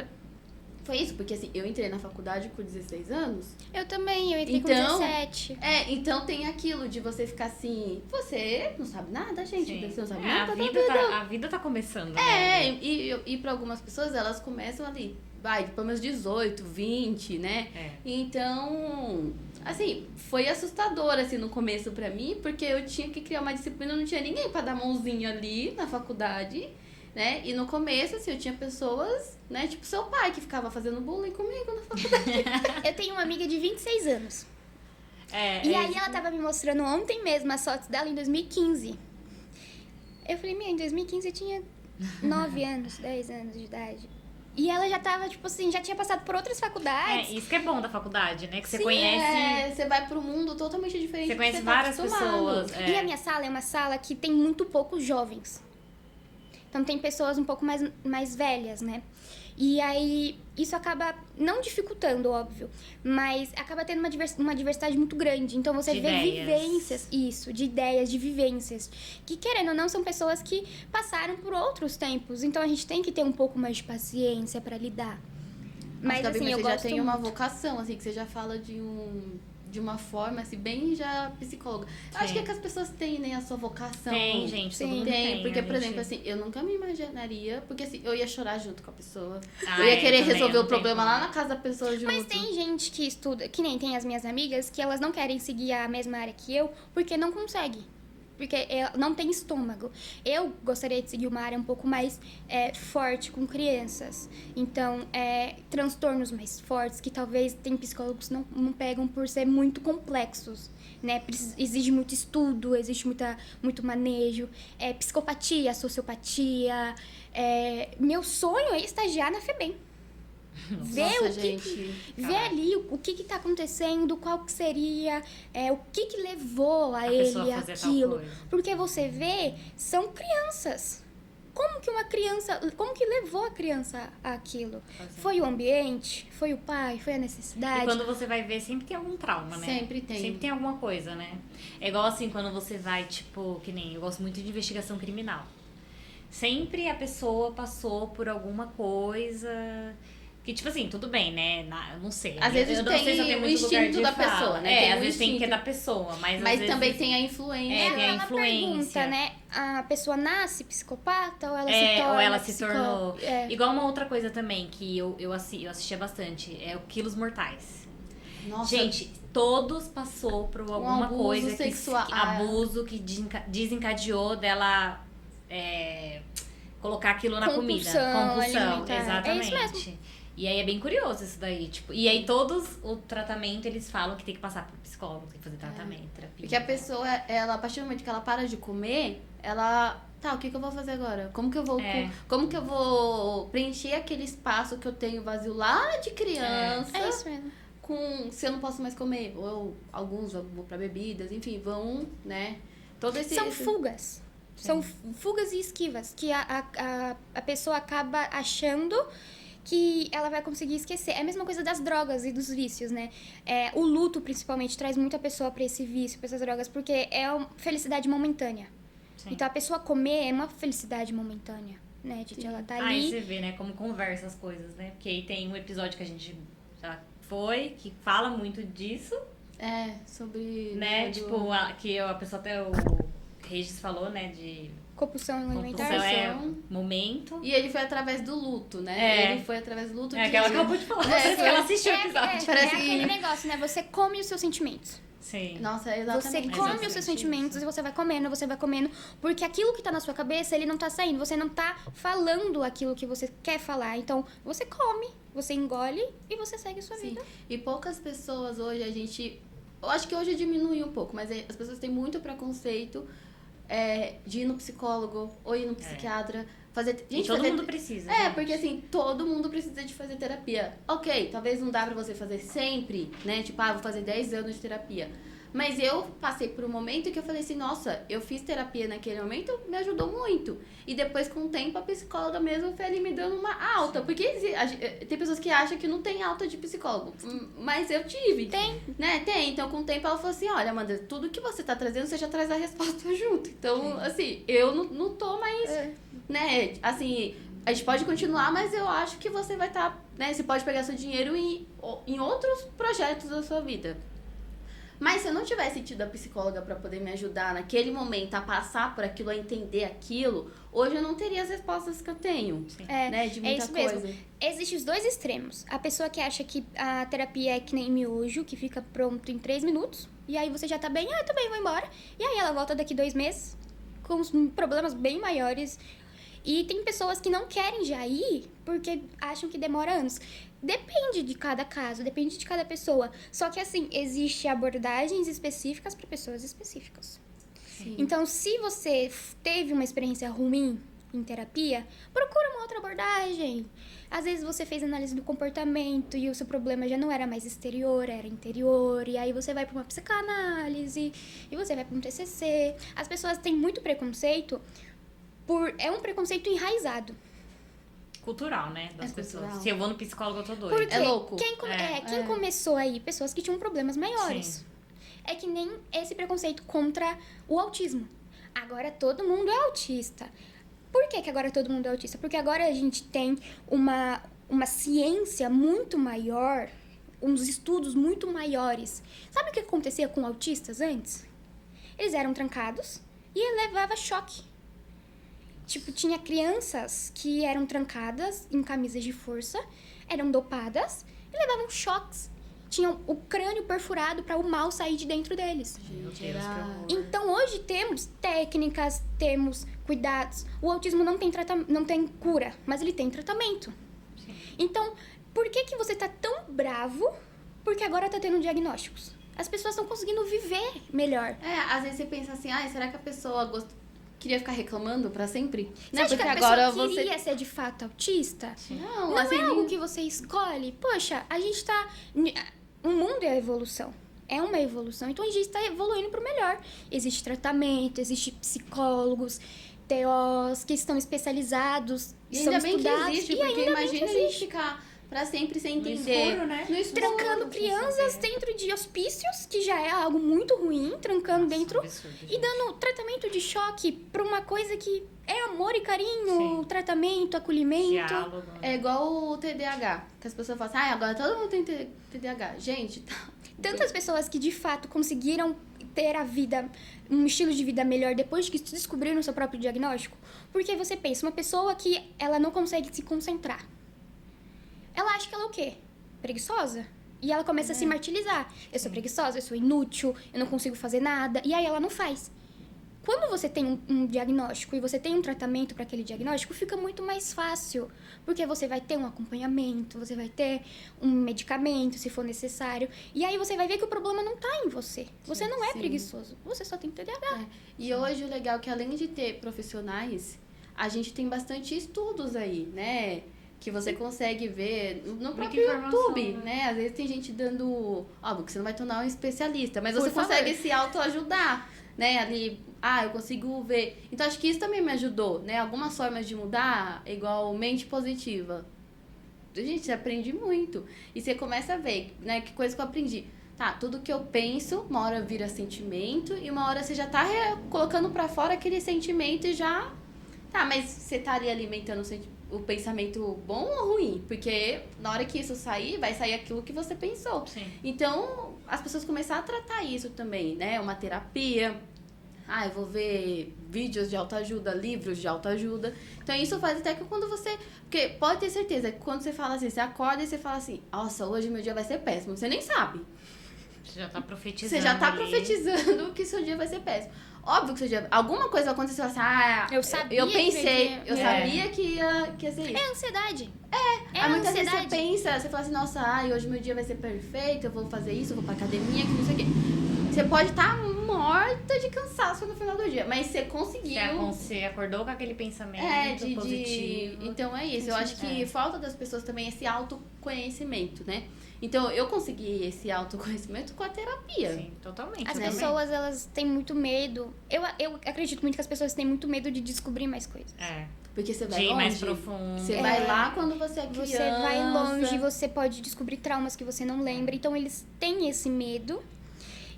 Foi isso, porque assim, eu entrei na faculdade com 16 anos. Eu também, eu entrei Então, com 17. Então tem aquilo de você ficar assim... Você não sabe nada, gente. Sim. Você não sabe A nada vida tá começando, né? né? E pra algumas pessoas, elas começam ali... Vai, pelo menos 18, 20, né? Então, assim, foi assustador, assim, no começo pra mim, porque eu tinha que criar uma disciplina, não tinha ninguém pra dar mãozinha ali na faculdade, né? E no começo, assim, eu tinha pessoas, né? Tipo, seu pai, que ficava fazendo bullying comigo na faculdade. Eu tenho uma amiga de 26 anos. E aí ela tava me mostrando ontem mesmo as fotos dela em 2015. Eu falei, em 2015 eu tinha 9 anos, 10 anos de idade. E ela já tava, tipo assim, já tinha passado por outras faculdades. Isso que é bom da faculdade, né? Que você Sim, conhece... Você vai pro mundo totalmente diferente. Você do que conhece você tá várias acostumado. pessoas. E a minha sala é uma sala que tem muito poucos jovens. Então tem pessoas um pouco mais velhas, né? E aí isso acaba não dificultando, óbvio, mas acaba tendo uma diversidade muito grande. Então você De vê ideias. vivências, de ideias, de vivências. Que querendo ou não, são pessoas que passaram por outros tempos. Então a gente tem que ter um pouco mais de paciência pra lidar. Mas Gabi, assim, eu você já gosto tem uma muito. vocação, assim, que você já fala de uma forma, assim, bem já psicóloga. Eu acho que é que as pessoas têm, né, a sua vocação. Tem, gente, todo Sim. mundo Tem, porque, a por gente- exemplo, assim, eu nunca me imaginaria, porque assim, eu ia chorar junto com a pessoa. Ah, eu ia querer também, resolver não o tem problema como. lá na casa da pessoa junto. Mas tem gente que estuda, que nem tem as minhas amigas, que elas não querem seguir a mesma área que eu, porque não consegue. Porque não tem estômago. Eu gostaria de seguir uma área um pouco mais forte com crianças. Então, transtornos mais fortes, que talvez tem psicólogos que não pegam por ser muito complexos. Né? Exige muito estudo, existe muito manejo. Psicopatia, sociopatia. Meu sonho é estagiar na FEBEM. Ver ali o que tá acontecendo, qual que seria, o que levou a pessoa ele fazer tal aquilo. coisa. Porque você vê, são crianças como que levou a criança àquilo? Foi o ambiente? Foi o pai? Foi a necessidade? E quando você vai ver, sempre tem algum trauma, né? Sempre tem. Sempre tem alguma coisa, né? É igual assim, quando você vai, tipo, que nem eu gosto muito de investigação criminal. Sempre a pessoa passou por alguma coisa que, tipo assim, tudo bem, né? Eu não sei. Às vezes eu não sei se eu tem tenho o muito lugar instinto de da fala. pessoa, né? Tem às o vezes tem que é instinto. da pessoa, mas Mas às também vezes... tem a influência. tem a Ela influência. pergunta, né? A pessoa nasce psicopata ou ela se torna ou ela se tornou... É. Igual uma outra coisa também que eu assistia bastante, é o Quilos Mortais. Nossa, Gente, todos passou por alguma abuso coisa sexual. que abuso que desencadeou dela colocar aquilo na comida. Compulsão Compulsão, alimentar. exatamente. É isso mesmo. E aí é bem curioso isso daí, tipo, e aí todos o tratamento eles falam que tem que passar por psicólogo, tem que fazer tratamento, terapia. porque a pessoa, ela, a partir do momento que ela para de comer, ela... Tá, o que eu vou fazer agora? Como que eu vou, como que eu vou preencher aquele espaço que eu tenho vazio lá de criança? É isso mesmo. Se eu não posso mais comer, ou alguns vão pra bebidas, enfim, vão, né? Todo esse... São fugas. São fugas e esquivas que a pessoa acaba achando que ela vai conseguir esquecer. É a mesma coisa das drogas e dos vícios, né? O luto, principalmente, traz muita pessoa pra esse vício, pra essas drogas, porque é uma felicidade momentânea. Sim. Então, a pessoa comer é uma felicidade momentânea, né? De ela tá ali... Aí você vê, né, como conversa as coisas, né? Porque aí tem um episódio que a gente já foi, que fala muito disso, sobre... né? Tipo, que a pessoa até o Regis falou, né, de... Compulsão alimentar. Compulsão momento. E ele foi através do luto, né? Ele foi através do luto. Que ela acabou de falar, parece que ela assistiu o episódio. Parece aquele negócio, né? Você come os seus sentimentos. Sim. Nossa, Você exatamente. come os seus sentimentos e você vai comendo, porque aquilo que tá na sua cabeça, ele não tá saindo, você não tá falando aquilo que você quer falar. Então, você come, você engole e você segue a sua vida. E poucas pessoas hoje, eu acho que hoje diminuiu um pouco, mas as pessoas têm muito preconceito de ir no psicólogo ou ir no psiquiatra. Todo mundo precisa. Porque assim, todo mundo precisa de fazer terapia. Ok, talvez não dá pra você fazer sempre, né? Tipo, vou fazer 10 anos de terapia. Mas eu passei por um momento que eu falei assim, nossa, eu fiz terapia naquele momento, me ajudou muito. E depois, com o tempo, a psicóloga mesmo foi ali me dando uma alta. Porque tem pessoas que acham que não tem alta de psicólogo. Mas eu tive. Tem. Né? Tem. Então, com o tempo, ela falou assim, olha, Amanda, tudo que você tá trazendo, você já traz a resposta junto. Então, assim, eu não tô mais... Né? Assim, a gente pode continuar, mas eu acho que você vai estar... né? Você pode pegar seu dinheiro em outros projetos da sua vida. Mas se eu não tivesse tido a psicóloga para poder me ajudar naquele momento a passar por aquilo, a entender aquilo, hoje eu não teria as respostas que eu tenho. Né? De muita isso coisa. mesmo. Existem os dois extremos. A pessoa que acha que a terapia é que nem miojo, que fica pronto em 3 minutos, e aí você já tá bem, tô bem, vou embora. E aí ela volta daqui 2 meses com uns problemas bem maiores. E tem pessoas que não querem já ir porque acham que demora anos. Depende de cada caso, depende de cada pessoa. Só que assim, existem abordagens específicas para pessoas específicas. Sim. Então, se você teve uma experiência ruim em terapia, procura uma outra abordagem. Às vezes você fez análise do comportamento e o seu problema já não era mais exterior, era interior. E aí você vai para uma psicanálise e você vai para um TCC. As pessoas têm muito preconceito. É um preconceito enraizado. Cultural, né? Das pessoas. cultural. Se eu vou no psicólogo, eu tô doida. Porque É louco. quem começou aí? Pessoas que tinham problemas maiores. Sim. É que nem esse preconceito contra o autismo. Agora todo mundo é autista. Por que agora todo mundo é autista? Porque agora a gente tem uma ciência muito maior, uns estudos muito maiores. Sabe o que acontecia com autistas antes? Eles eram trancados e levava choque. Tipo, tinha crianças que eram trancadas em camisas de força, eram dopadas e levavam choques. Tinham o crânio perfurado para o mal sair de dentro deles. Gente, Deus, que horror. Então, hoje temos técnicas, temos cuidados. O autismo não tem cura, mas ele tem tratamento. Sim. Então, por que você tá tão bravo? Porque agora tá tendo diagnósticos. As pessoas estão conseguindo viver melhor. Às vezes você pensa assim, será que a pessoa queria ficar reclamando pra sempre? Você Né? acha Porque que a pessoa agora queria ser de fato autista? Não, Não assim, é algo que você escolhe. Poxa, a gente tá... O mundo é a evolução. É uma evolução. Então, a gente está evoluindo pro melhor. Existe tratamento, existe psicólogos. TOs que estão especializados, E são ainda bem que estudados. existe, E porque ainda bem imagina que a gente existe. ficar pra sempre sem No entender. escuro, né? No escuro. Trancando crianças dentro de hospícios, que já é algo muito ruim, trancando dentro Absurdo, e gente. dando tratamento de choque pra uma coisa que é amor e carinho, Sim. tratamento, acolhimento. Diálogo. É igual o TDAH, que as pessoas falam assim, agora todo mundo tem TDAH. Gente, tá. Tantas pessoas que de fato conseguiram ter a vida, um estilo de vida melhor depois que descobriram o seu próprio diagnóstico. Porque você pensa, uma pessoa que ela não consegue se concentrar. Ela acha que ela é o quê? Preguiçosa. E ela começa a se martirizar. Eu sou preguiçosa, eu sou inútil, eu não consigo fazer nada. E aí ela não faz. Quando você tem um diagnóstico e você tem um tratamento para aquele diagnóstico, fica muito mais fácil. Porque você vai ter um acompanhamento, você vai ter um medicamento, se for necessário. E aí você vai ver que o problema não tá em você. Você não é sim. preguiçoso, você só tem TDAH. E hoje o legal é que além de ter profissionais, a gente tem bastante estudos aí, né? Que você consegue ver no Muita próprio informação, YouTube, né? né? Às vezes tem gente dando... Óbvio que você não vai tornar um especialista, mas Por você favor. consegue se autoajudar, né? Ali, eu consigo ver. Então, acho que isso também me ajudou, né? Algumas formas de mudar, igual mente positiva. Gente, você aprende muito. E você começa a ver, né? Que coisa que eu aprendi. Tá, tudo que eu penso, uma hora vira sentimento, e uma hora você já tá colocando pra fora aquele sentimento e já... Tá, mas você tá ali alimentando o pensamento bom ou ruim? Porque na hora que isso sair, vai sair aquilo que você pensou. Sim. Então, as pessoas começaram a tratar isso também, né? Uma terapia. Eu vou ver vídeos de autoajuda, livros de autoajuda. Então, isso faz até que quando você... Porque pode ter certeza que quando você fala assim, você acorda e você fala assim, nossa, hoje meu dia vai ser péssimo. Você nem sabe. Você já tá profetizando. Você já tá ali. profetizando que seu dia vai ser péssimo. Óbvio que seu dia... Alguma coisa aconteceu assim, Eu sabia eu que pensei, ia- eu sabia que ia ser isso. É ansiedade. É Aí muitas vezes ansiedade. você pensa, você fala assim, nossa, hoje meu dia vai ser perfeito, eu vou fazer isso, eu vou pra academia, que não sei o quê. Você pode estar morta de cansaço no final do dia, mas você conseguiu. Você acordou com aquele pensamento positivo. Então é isso. Eu acho que falta das pessoas também esse autoconhecimento, né? Então eu consegui esse autoconhecimento com a terapia. Sim, totalmente. As eu pessoas, elas têm muito medo. Eu acredito muito que as pessoas têm muito medo de descobrir mais coisas. também. É. Porque você vai De ir longe. mais profundo. Você vai lá quando você é criança. Você vai longe, você pode descobrir traumas que você não lembra. Então, eles têm esse medo.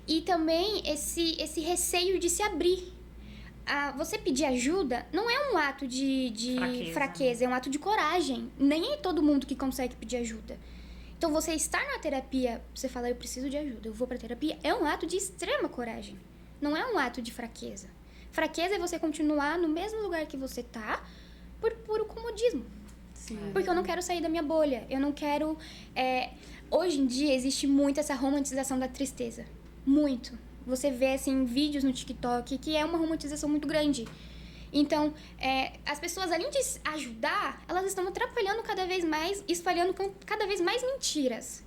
E também esse receio de se abrir. Você pedir ajuda não é um ato de fraqueza, é um ato de coragem. Nem é todo mundo que consegue pedir ajuda. Então, você estar na terapia, você fala, eu preciso de ajuda, eu vou pra terapia, é um ato de extrema coragem. Não é um ato de fraqueza. Fraqueza é você continuar no mesmo lugar que você tá por puro comodismo. Sim. Porque eu não quero sair da minha bolha. Eu não quero... Hoje em dia, existe muito essa romantização da tristeza. Muito. Você vê, assim, vídeos no TikTok que é uma romantização muito grande. Então, as pessoas, além de ajudar, elas estão atrapalhando cada vez mais, espalhando cada vez mais mentiras.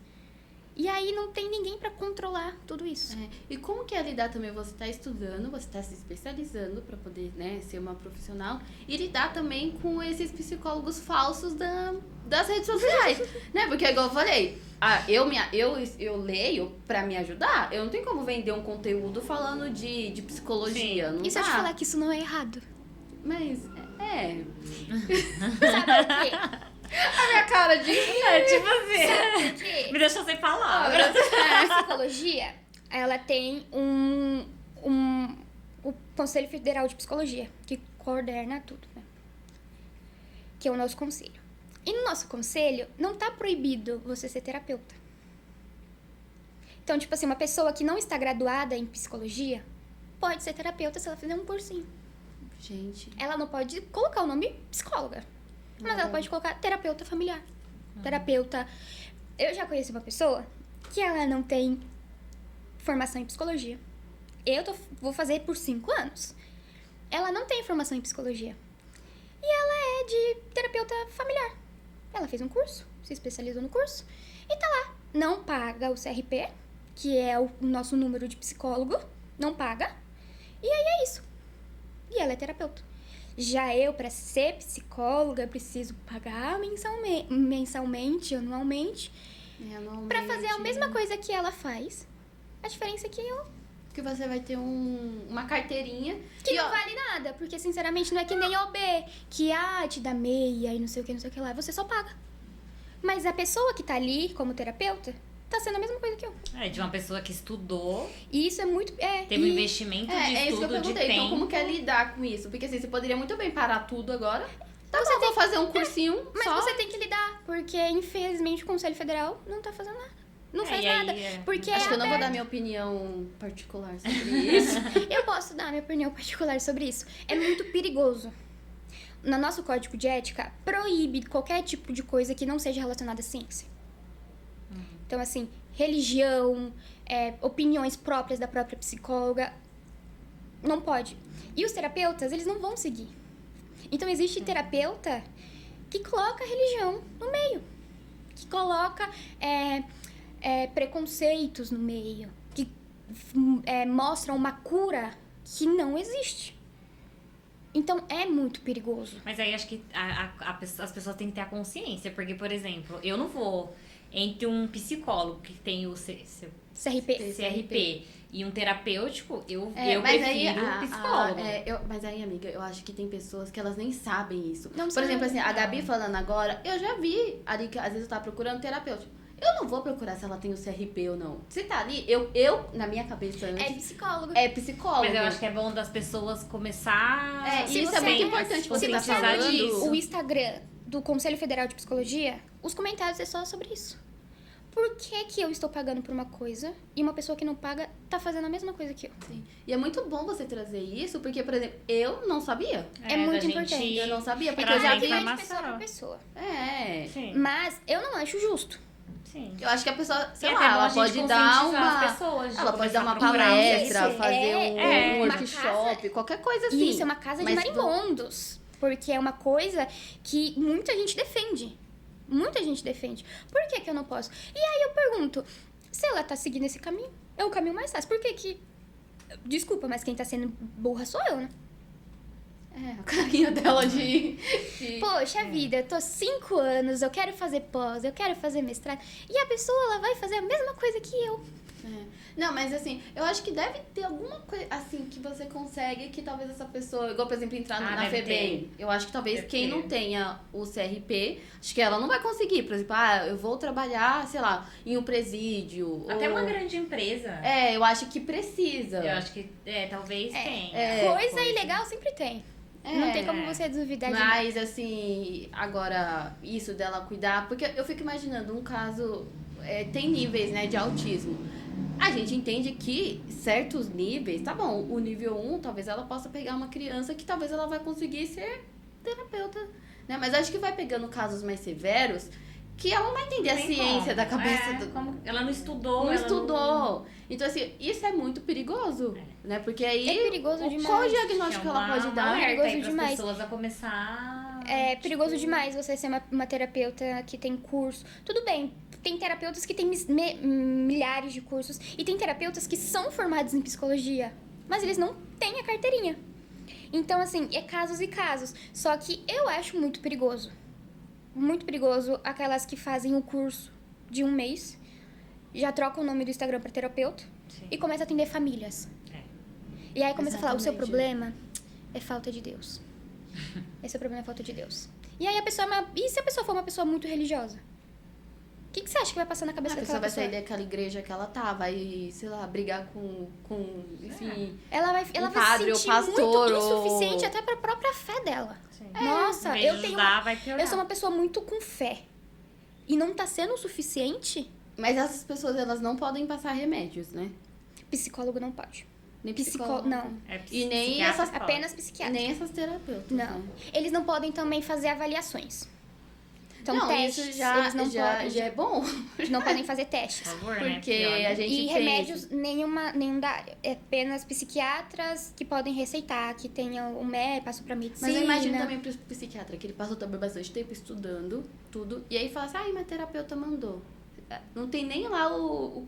E aí não tem ninguém pra controlar tudo isso. E como que é lidar também? Você tá estudando, você tá se especializando pra poder, né, ser uma profissional. E lidar também com esses psicólogos falsos das redes sociais, né? Porque, igual eu falei, eu leio pra me ajudar. Eu não tenho como vender um conteúdo falando de psicologia. Não E se eu te dá. falar que isso não é errado? Mas, Sabe por quê? A minha cara de... tipo assim. Sabe por quê? Me deixou sem palavras. A psicologia, ela tem o Conselho Federal de Psicologia, que coordena tudo, né? Que é o nosso conselho. E no nosso conselho, não tá proibido você ser terapeuta. Então, tipo assim, uma pessoa que não está graduada em psicologia pode ser terapeuta se ela fizer um cursinho. Gente, Ela não pode colocar o nome psicóloga, mas ela pode colocar terapeuta familiar. Terapeuta... Eu já conheci uma pessoa que ela não tem formação em psicologia. Vou fazer por 5 anos. Ela não tem formação em psicologia. E ela é de terapeuta familiar. Ela fez um curso, se especializou no curso, e tá lá. Não paga o CRP, que é o nosso número de psicólogo, não paga. E aí é isso. E ela é terapeuta. Já eu, pra ser psicóloga, preciso pagar mensalmente, anualmente, pra fazer a mesma coisa que ela faz. A diferença é que eu que você vai ter uma carteirinha. Que não vale nada, porque sinceramente não é que nem OB, que te dá meia e não sei o que, não sei o que lá. Você só paga. Mas a pessoa que tá ali como terapeuta tá sendo a mesma coisa que eu. De uma pessoa que estudou. E isso é muito. Teve um investimento de é isso que eu estudo, de perguntei. Então, tempo. como que é lidar com isso? Porque assim, você poderia muito bem parar tudo agora. Tá bom, vou fazer um cursinho Mas só. você tem que lidar, porque infelizmente o Conselho Federal não tá fazendo nada. Não faz e aí, nada. Porque Acho que eu não vou aberto. dar minha opinião particular sobre isso. Eu posso dar minha opinião particular sobre isso. É muito perigoso. No nosso código de ética, proíbe qualquer tipo de coisa que não seja relacionada à ciência. Então, assim, religião, opiniões próprias da própria psicóloga, não pode. E os terapeutas, eles não vão seguir. Então, existe terapeuta que coloca a religião no meio. Que coloca preconceitos no meio. Que mostram uma cura que não existe. Então, é muito perigoso. Mas aí acho que as pessoas têm que ter a consciência. Porque, por exemplo, eu não vou entre um psicólogo que tem o CRP e um terapêutico, eu prefiro o psicólogo. Mas aí, amiga, eu acho que tem pessoas que elas nem sabem isso. Não Por sabem. exemplo, assim, a Gabi falando agora, eu já vi ali que às vezes eu tava procurando terapeuta. Eu não vou procurar se ela tem o CRP ou não. Se tá ali, eu na minha cabeça antes... É psicólogo. É psicólogo. Mas eu acho que é bom das pessoas começar... isso é muito importante você tá falando. disso. O Instagram do Conselho Federal de Psicologia, os comentários é só sobre isso. Por que eu estou pagando por uma coisa e uma pessoa que não paga tá fazendo a mesma coisa que eu? Sim. E é muito bom você trazer isso, porque, por exemplo, eu não sabia. É muito da gente importante. Eu não sabia, porque trazer eu já vi... informação. De pessoa pra pessoa. Sim. Mas eu não acho justo. Sim. Eu acho que a pessoa, sei E lá, até bom ela a gente pode dar conscientizar uma... as pessoas de Ela pode dar começar uma a procurar palestra, isso. fazer um Uma workshop, casa. qualquer coisa assim. E isso é uma casa de Mas marimbondos. Porque é uma coisa que muita gente defende. Muita gente defende. Por que eu não posso? E aí eu pergunto, se ela tá seguindo esse caminho, é o caminho mais fácil. Por que... Desculpa, mas quem tá sendo burra sou eu, né? a carinha dela de... Poxa vida, eu tô 5 anos, eu quero fazer pós, eu quero fazer mestrado. E a pessoa, ela vai fazer a mesma coisa que eu. Não, mas assim, eu acho que deve ter alguma coisa, assim, que você consegue que talvez essa pessoa, igual, por exemplo, entrar na deve FEBEM. Eu acho que talvez Deve quem ter. não tenha o CRP, acho que ela não vai conseguir. Por exemplo, eu vou trabalhar, sei lá, em um presídio. Até ou... uma grande empresa. eu acho que precisa. Eu acho que talvez tenha. Coisa ilegal sempre tem. Não tem como você duvidar de nada. Mas, assim, agora, isso dela cuidar... Porque eu fico imaginando um caso... tem níveis, né, de autismo. A gente entende que certos níveis... Tá bom, o nível 1, talvez ela possa pegar uma criança que talvez ela vai conseguir ser terapeuta, né? Mas acho que vai pegando casos mais severos... Que ela não vai entender a Tem ciência como. da cabeça do... Ela não estudou. Não ela estudou. Então, assim, isso é muito perigoso, né? Porque aí... É perigoso demais. Qual o diagnóstico que ela pode dar? É perigoso para as demais. pessoas a começar... É perigoso demais você ser uma terapeuta que tem curso. Tudo bem, tem terapeutas que têm milhares de cursos. E tem terapeutas que são formados em psicologia, mas eles não têm a carteirinha. Então, assim, é casos e casos. Só que eu acho muito perigoso. Muito perigoso aquelas que fazem o curso de 1 mês, já trocam o nome do Instagram para terapeuta e começam a atender famílias. E aí começa a falar, o seu problema é falta de Deus. Esse problema é falta de Deus. E aí a pessoa e se a pessoa for uma pessoa muito religiosa? O que você acha que vai passar na cabeça A daquela pessoa vai pessoa? sair daquela igreja que ela tá, vai, sei lá, brigar com enfim... Ela vai padre se ou sentir pastor muito ou- insuficiente até pra própria fé dela. Sim. Nossa, Em vez eu de tenho ajudar, vai piorar. eu sou uma pessoa muito com fé. E não tá sendo o suficiente, Mas essas pessoas, elas não podem passar remédios, né? psicólogo não pode. Nem Psicólogo, não. E nem psiquiatra essas- pode. Apenas psiquiatra. Nem essas terapeutas, Não. né? Eles não podem também fazer avaliações. Então, não, testes, isso já, eles não podem. já é bom. Não podem fazer testes. Por favor, né? Porque Pior. a gente E fez. remédios, nenhum da área. É apenas psiquiatras que podem receitar, que tenham passo pra medicina. Mas eu imagino também pro psiquiatra, que ele passou também bastante tempo estudando tudo. E aí fala assim, minha terapeuta mandou. Não tem nem lá o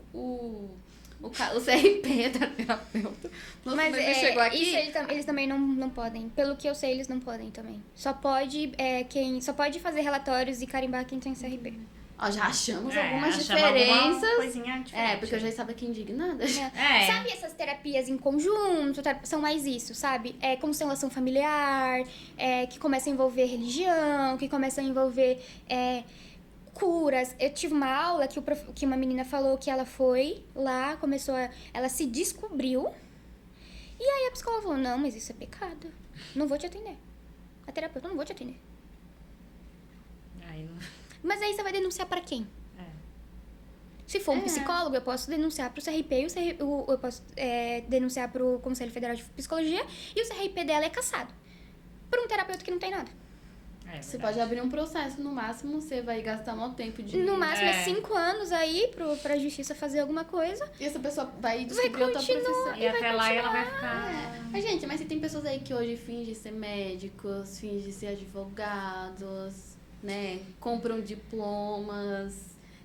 CRP da terapeuta. Nossa, Mas ele chegou aqui. isso eles também não podem. Pelo que eu sei, eles não podem também. Só pode fazer relatórios e carimbar quem tem CRP. Ó, já achamos É, algumas achamos alguma diferenças. coisinha diferente. Porque eu já estava aqui indignada. É. Sabe essas terapias em conjunto, são mais isso, sabe? É constelação familiar, que começa a envolver religião, que começa a envolver curas. Eu tive uma aula que uma menina falou que ela foi lá, ela se descobriu, e aí a psicóloga falou, não, mas isso é pecado, não vou te atender. A terapeuta, não vou te atender. Ai, não... Mas aí você vai denunciar pra quem? É. Se for um psicólogo, eu posso denunciar pro CRP, eu posso denunciar pro Conselho Federal de Psicologia, e o CRP dela é cassado por um terapeuta que não tem nada. Você pode abrir um processo, no máximo você vai gastar um tempo de... No máximo 5 anos aí pra justiça fazer alguma coisa. E essa pessoa vai descobrir outra profissão. E até lá ela vai ficar... Mas, gente, mas se tem pessoas aí que hoje fingem ser médicos, fingem ser advogados, né? Compram diplomas.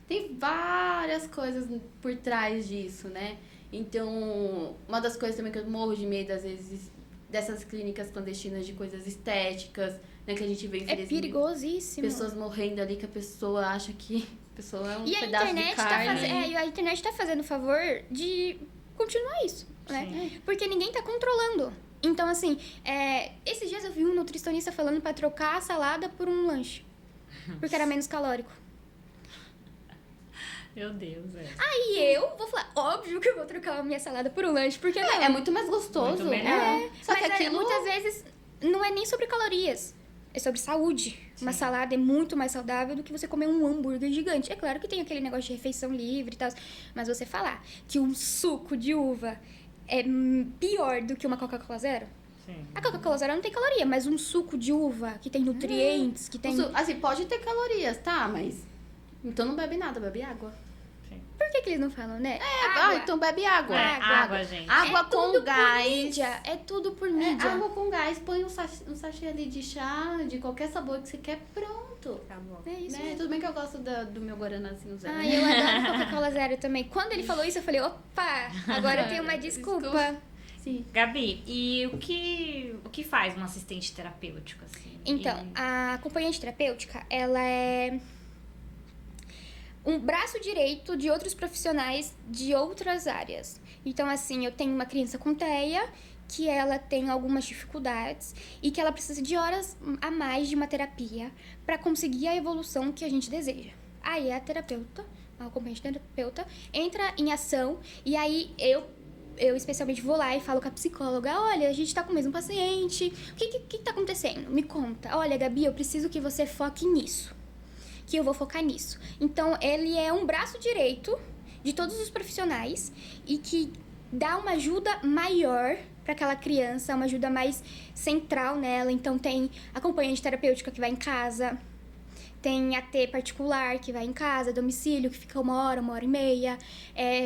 Tem várias coisas por trás disso, né? Então, uma das coisas também que eu morro de medo, às vezes, dessas clínicas clandestinas de coisas estéticas, né? Que a gente vê, infelizmente, Perigosíssimo. pessoas morrendo ali que a pessoa acha que a pessoa é um E pedaço de carne. a internet tá fazendo o favor de continuar isso, né? Sim. Porque ninguém tá controlando. Então, assim, esses dias eu vi um nutricionista falando pra trocar a salada por um lanche. Porque era menos calórico. Meu Deus, Aí eu vou falar, óbvio que eu vou trocar a minha salada por um lanche, porque não. É muito mais gostoso. Muito melhor. Só Mas que aquilo... muitas vezes não é nem sobre calorias, é sobre saúde. Uma Sim. salada é muito mais saudável do que você comer um hambúrguer gigante. É claro que tem aquele negócio de refeição livre e tal, mas você falar que um suco de uva é pior do que uma Coca-Cola Zero? Sim. A Coca-Cola Zero não tem caloria, mas um suco de uva que tem nutrientes, que tem... Assim, pode ter calorias, tá? Mas... Então não bebe nada, bebe água. Por que eles não falam, né? Então bebe água. Água, gente. Água tudo com por gás. mídia, é tudo por mídia. Água com gás. Põe um sachê ali de chá, de qualquer sabor que você quer, pronto. Tá bom. É isso Né? mesmo. Tudo bem que eu gosto do meu guaranazinho zero. Ai, eu adoro Coca-Cola Zero também. Quando ele falou isso, eu falei, opa, agora eu tenho uma desculpa. Sim. Gabi, e o que faz um assistente terapêutico, assim? Então, a acompanhante terapêutica, ela é um braço direito de outros profissionais de outras áreas. Então, assim, eu tenho uma criança com TEA, que ela tem algumas dificuldades e que ela precisa de horas a mais de uma terapia para conseguir a evolução que a gente deseja. Aí a terapeuta, a acompanhante terapeuta, entra em ação e aí eu especialmente vou lá e falo com a psicóloga, olha, a gente tá com o mesmo paciente, o que tá acontecendo? Me conta. Olha, Gabi, eu preciso que você foque nisso, que eu vou focar nisso. Então, ele é um braço direito de todos os profissionais e que dá uma ajuda maior para aquela criança, uma ajuda mais central nela. Então, tem acompanhante terapêutica que vai em casa, tem AT particular que vai em casa, domicílio, que fica 1 hora, 1 hora e meia,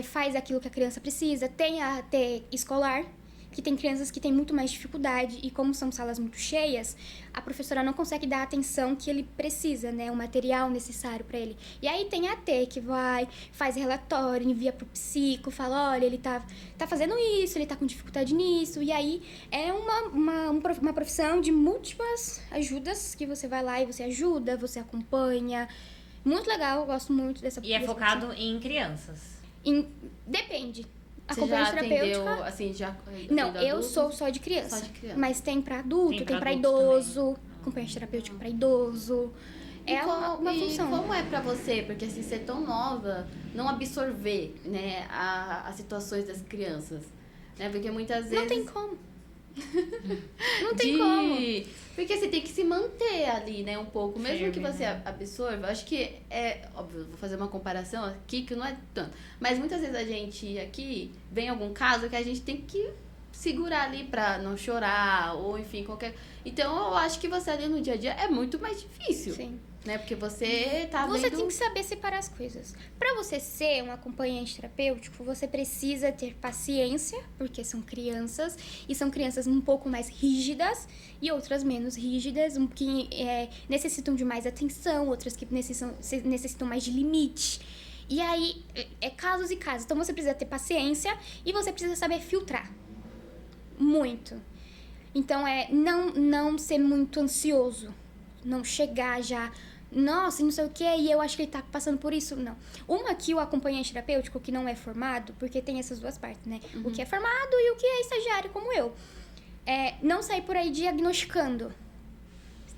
faz aquilo que a criança precisa. Tem a AT escolar, que tem crianças que têm muito mais dificuldade e como são salas muito cheias, a professora não consegue dar a atenção que ele precisa, né? O material necessário para ele. E aí tem a AT que vai, faz relatório, envia pro psico, fala, olha, ele tá fazendo isso, ele tá com dificuldade nisso. E aí é uma profissão de múltiplas ajudas que você vai lá e você ajuda, você acompanha. Muito legal, eu gosto muito dessa E é dessa focado profissão. em crianças? Depende. Você já atendeu, assim, já... Não, atendeu eu adultos? sou só de criança. Só de criança. Mas tem pra adulto, tem pra adulto idoso, acompanhante terapêutico pra idoso. É uma função. Como é pra você, porque assim, ser tão nova, não absorver, né, as situações das crianças, né? Porque muitas vezes... Não tem como. Não tem como. Porque você tem que se manter ali, né, um pouco. Mesmo Firme, que você né? absorva, acho que óbvio, vou fazer uma comparação aqui que não é tanto. Mas muitas vezes a gente aqui vem algum caso que a gente tem que segurar ali pra não chorar, ou enfim, qualquer... Então eu acho que você ali no dia a dia é muito mais difícil. Sim. Né? Porque você tá Você vendo... tem que saber separar as coisas. Pra você ser um acompanhante terapêutico, você precisa ter paciência, porque são crianças, e são crianças um pouco mais rígidas e outras menos rígidas, que necessitam de mais atenção, outras que necessitam mais de limite. E aí, é casos e casos. Então, você precisa ter paciência e você precisa saber filtrar. Muito. Então, não ser muito ansioso. Não chegar já nossa, não sei o que, e eu acho que ele tá passando por isso. Não. Uma que o acompanhante terapêutico, que não é formado, porque tem essas duas partes, né? O que é formado e o que é estagiário, como eu. Não sair por aí diagnosticando.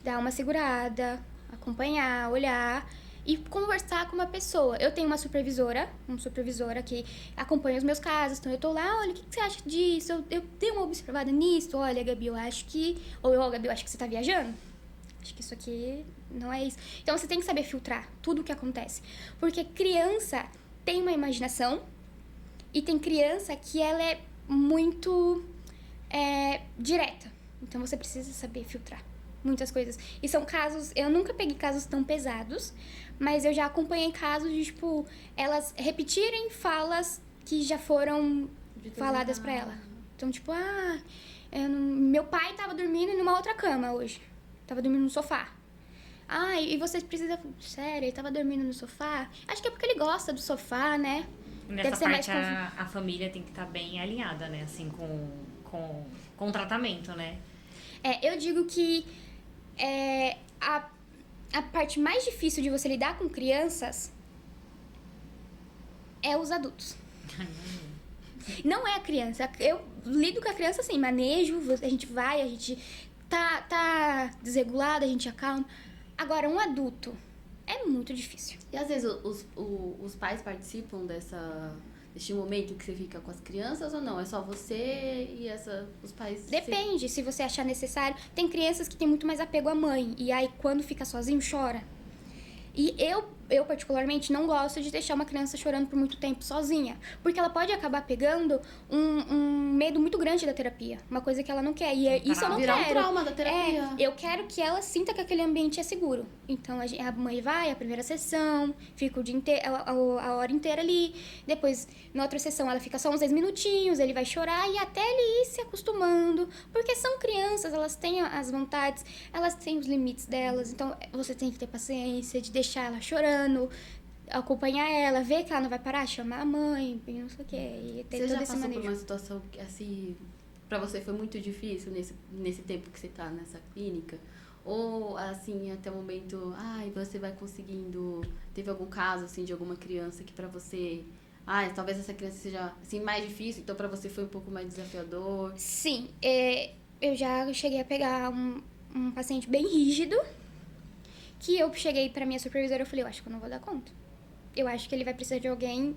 Dar uma segurada, acompanhar, olhar e conversar com uma pessoa. Eu tenho uma supervisora que acompanha os meus casos, então eu tô lá, olha, o que você acha disso? Eu dei uma observada nisso, olha, Gabi, eu acho que... Gabi, eu acho que você tá viajando. Acho que isso aqui não é isso. Então você tem que saber filtrar tudo o que acontece. Porque criança tem uma imaginação e tem criança que ela é muito direta. Então você precisa saber filtrar muitas coisas. E são casos... Eu nunca peguei casos tão pesados, mas eu já acompanhei casos de, tipo, elas repetirem falas que já foram faladas pra ela. Então, tipo, meu pai tava dormindo numa outra cama hoje. Tava dormindo no sofá. E vocês precisam... Sério, ele tava dormindo no sofá? Acho que é porque ele gosta do sofá, né? Nessa parte, a família tem que estar bem alinhada, né? Assim, com o tratamento, né? Eu digo que a parte mais difícil de você lidar com crianças é os adultos. Não é a criança. Eu lido com a criança assim, manejo, a gente tá desregulado, a gente acalma. Agora, um adulto é muito difícil. E às vezes os pais participam deste momento que você fica com as crianças ou não? É só você e os pais? Depende, se você achar necessário. Tem crianças que têm muito mais apego à mãe. E aí, quando fica sozinho, chora. E eu particularmente, não gosto de deixar uma criança chorando por muito tempo sozinha. Porque ela pode acabar pegando um medo muito grande da terapia. Uma coisa que ela não quer. E isso eu não quero. Virar um trauma da terapia. Eu quero que ela sinta que aquele ambiente é seguro. Então, a mãe vai, a primeira sessão, fica o dia inteiro, a hora inteira ali. Depois, na outra sessão, ela fica só uns 10 minutinhos, ele vai chorar. E até ele ir se acostumando. Porque são crianças, elas têm as vontades, elas têm os limites delas. Então, você tem que ter paciência de deixar ela chorando, acompanhar ela, ver que ela não vai parar, chamar a mãe, não sei o quê. E ter você todo já esse passou manejo. por uma situação que, assim, pra você foi muito difícil nesse tempo que você tá nessa clínica? Ou, assim, até o momento, você vai conseguindo... Teve algum caso, assim, de alguma criança que pra você... talvez essa criança seja, assim, mais difícil, então pra você foi um pouco mais desafiador? Sim, eu já cheguei a pegar um paciente bem rígido, que eu cheguei pra minha supervisora e falei, eu acho que eu não vou dar conta. Eu acho que ele vai precisar de alguém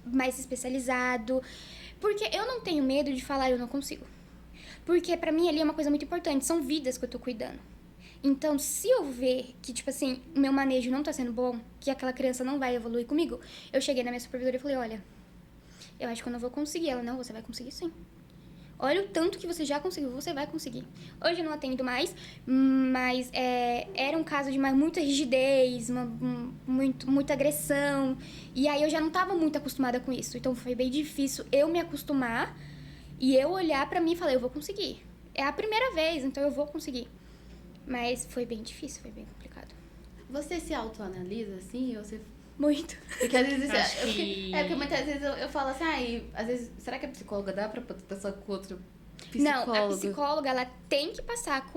mais especializado. Porque eu não tenho medo de falar, eu não consigo. Porque pra mim ali é uma coisa muito importante, são vidas que eu tô cuidando. Então, se eu ver que, tipo assim, o meu manejo não tá sendo bom, que aquela criança não vai evoluir comigo, eu cheguei na minha supervisora e falei, olha, eu acho que eu não vou conseguir. Ela, não, você vai conseguir sim. Olha o tanto que você já conseguiu, você vai conseguir. Hoje eu não atendo mais, mas era um caso de muita rigidez, muita agressão. E aí eu já não estava muito acostumada com isso. Então foi bem difícil eu me acostumar e eu olhar pra mim e falar, eu vou conseguir. É a primeira vez, então eu vou conseguir. Mas foi bem difícil, foi bem complicado. Você se autoanalisa, assim, ou você... Muito. Porque às vezes... Porque muitas vezes eu falo assim, às vezes, será que a psicóloga dá pra passar com outro psicólogo? Não, a psicóloga, ela tem que passar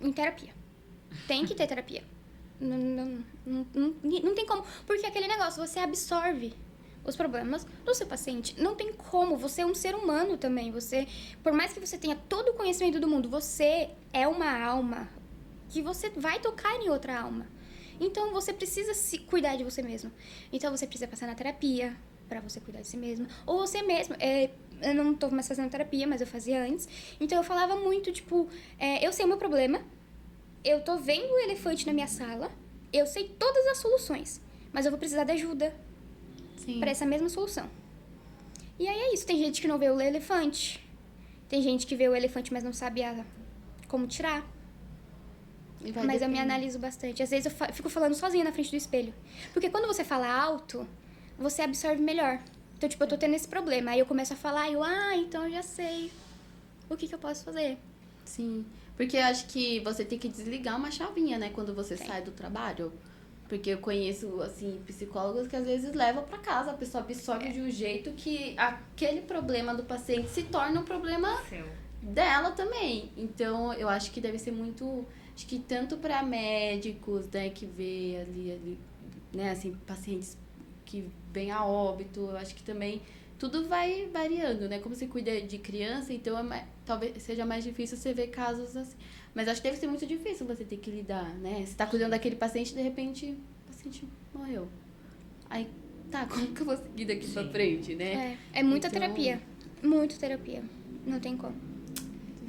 em terapia. Tem que ter terapia. Não tem como. Porque aquele negócio, você absorve os problemas do seu paciente. Não tem como. Você é um ser humano também. Por mais que você tenha todo o conhecimento do mundo, você é uma alma que você vai tocar em outra alma. Então, você precisa se cuidar de você mesmo. Então, você precisa passar na terapia pra você cuidar de si mesmo. Ou você mesmo. Eu não tô mais fazendo terapia, mas eu fazia antes. Então, eu falava muito, tipo... eu sei o meu problema. Eu tô vendo o elefante na minha sala. Eu sei todas as soluções. Mas eu vou precisar de ajuda. Sim. Pra essa mesma solução. E aí é isso. Tem gente que não vê o elefante. Tem gente que vê o elefante, mas não sabe como tirar. Mas eu me analiso bastante. Às vezes eu fico falando sozinha na frente do espelho. Porque quando você fala alto, você absorve melhor. Então, tipo, eu tô tendo esse problema. Aí eu começo a falar, então eu já sei o que eu posso fazer. Sim. Porque eu acho que você tem que desligar uma chavinha, né? Quando você sai do trabalho. Porque eu conheço, assim, psicólogos que às vezes levam pra casa. A pessoa absorve de um jeito que aquele problema do paciente se torna um problema dela também. Então, eu acho que deve ser muito acho que tanto para médicos, né, que vê ali, né, assim, pacientes que vêm a óbito, eu acho que também tudo vai variando, né? Como você cuida de criança, então talvez seja mais difícil você ver casos assim. Mas acho que deve ser muito difícil você ter que lidar, né? Você tá cuidando daquele paciente e de repente o paciente morreu. Aí, tá, como que eu vou seguir daqui pra frente, né? É muita terapia. Muita terapia. Não tem como.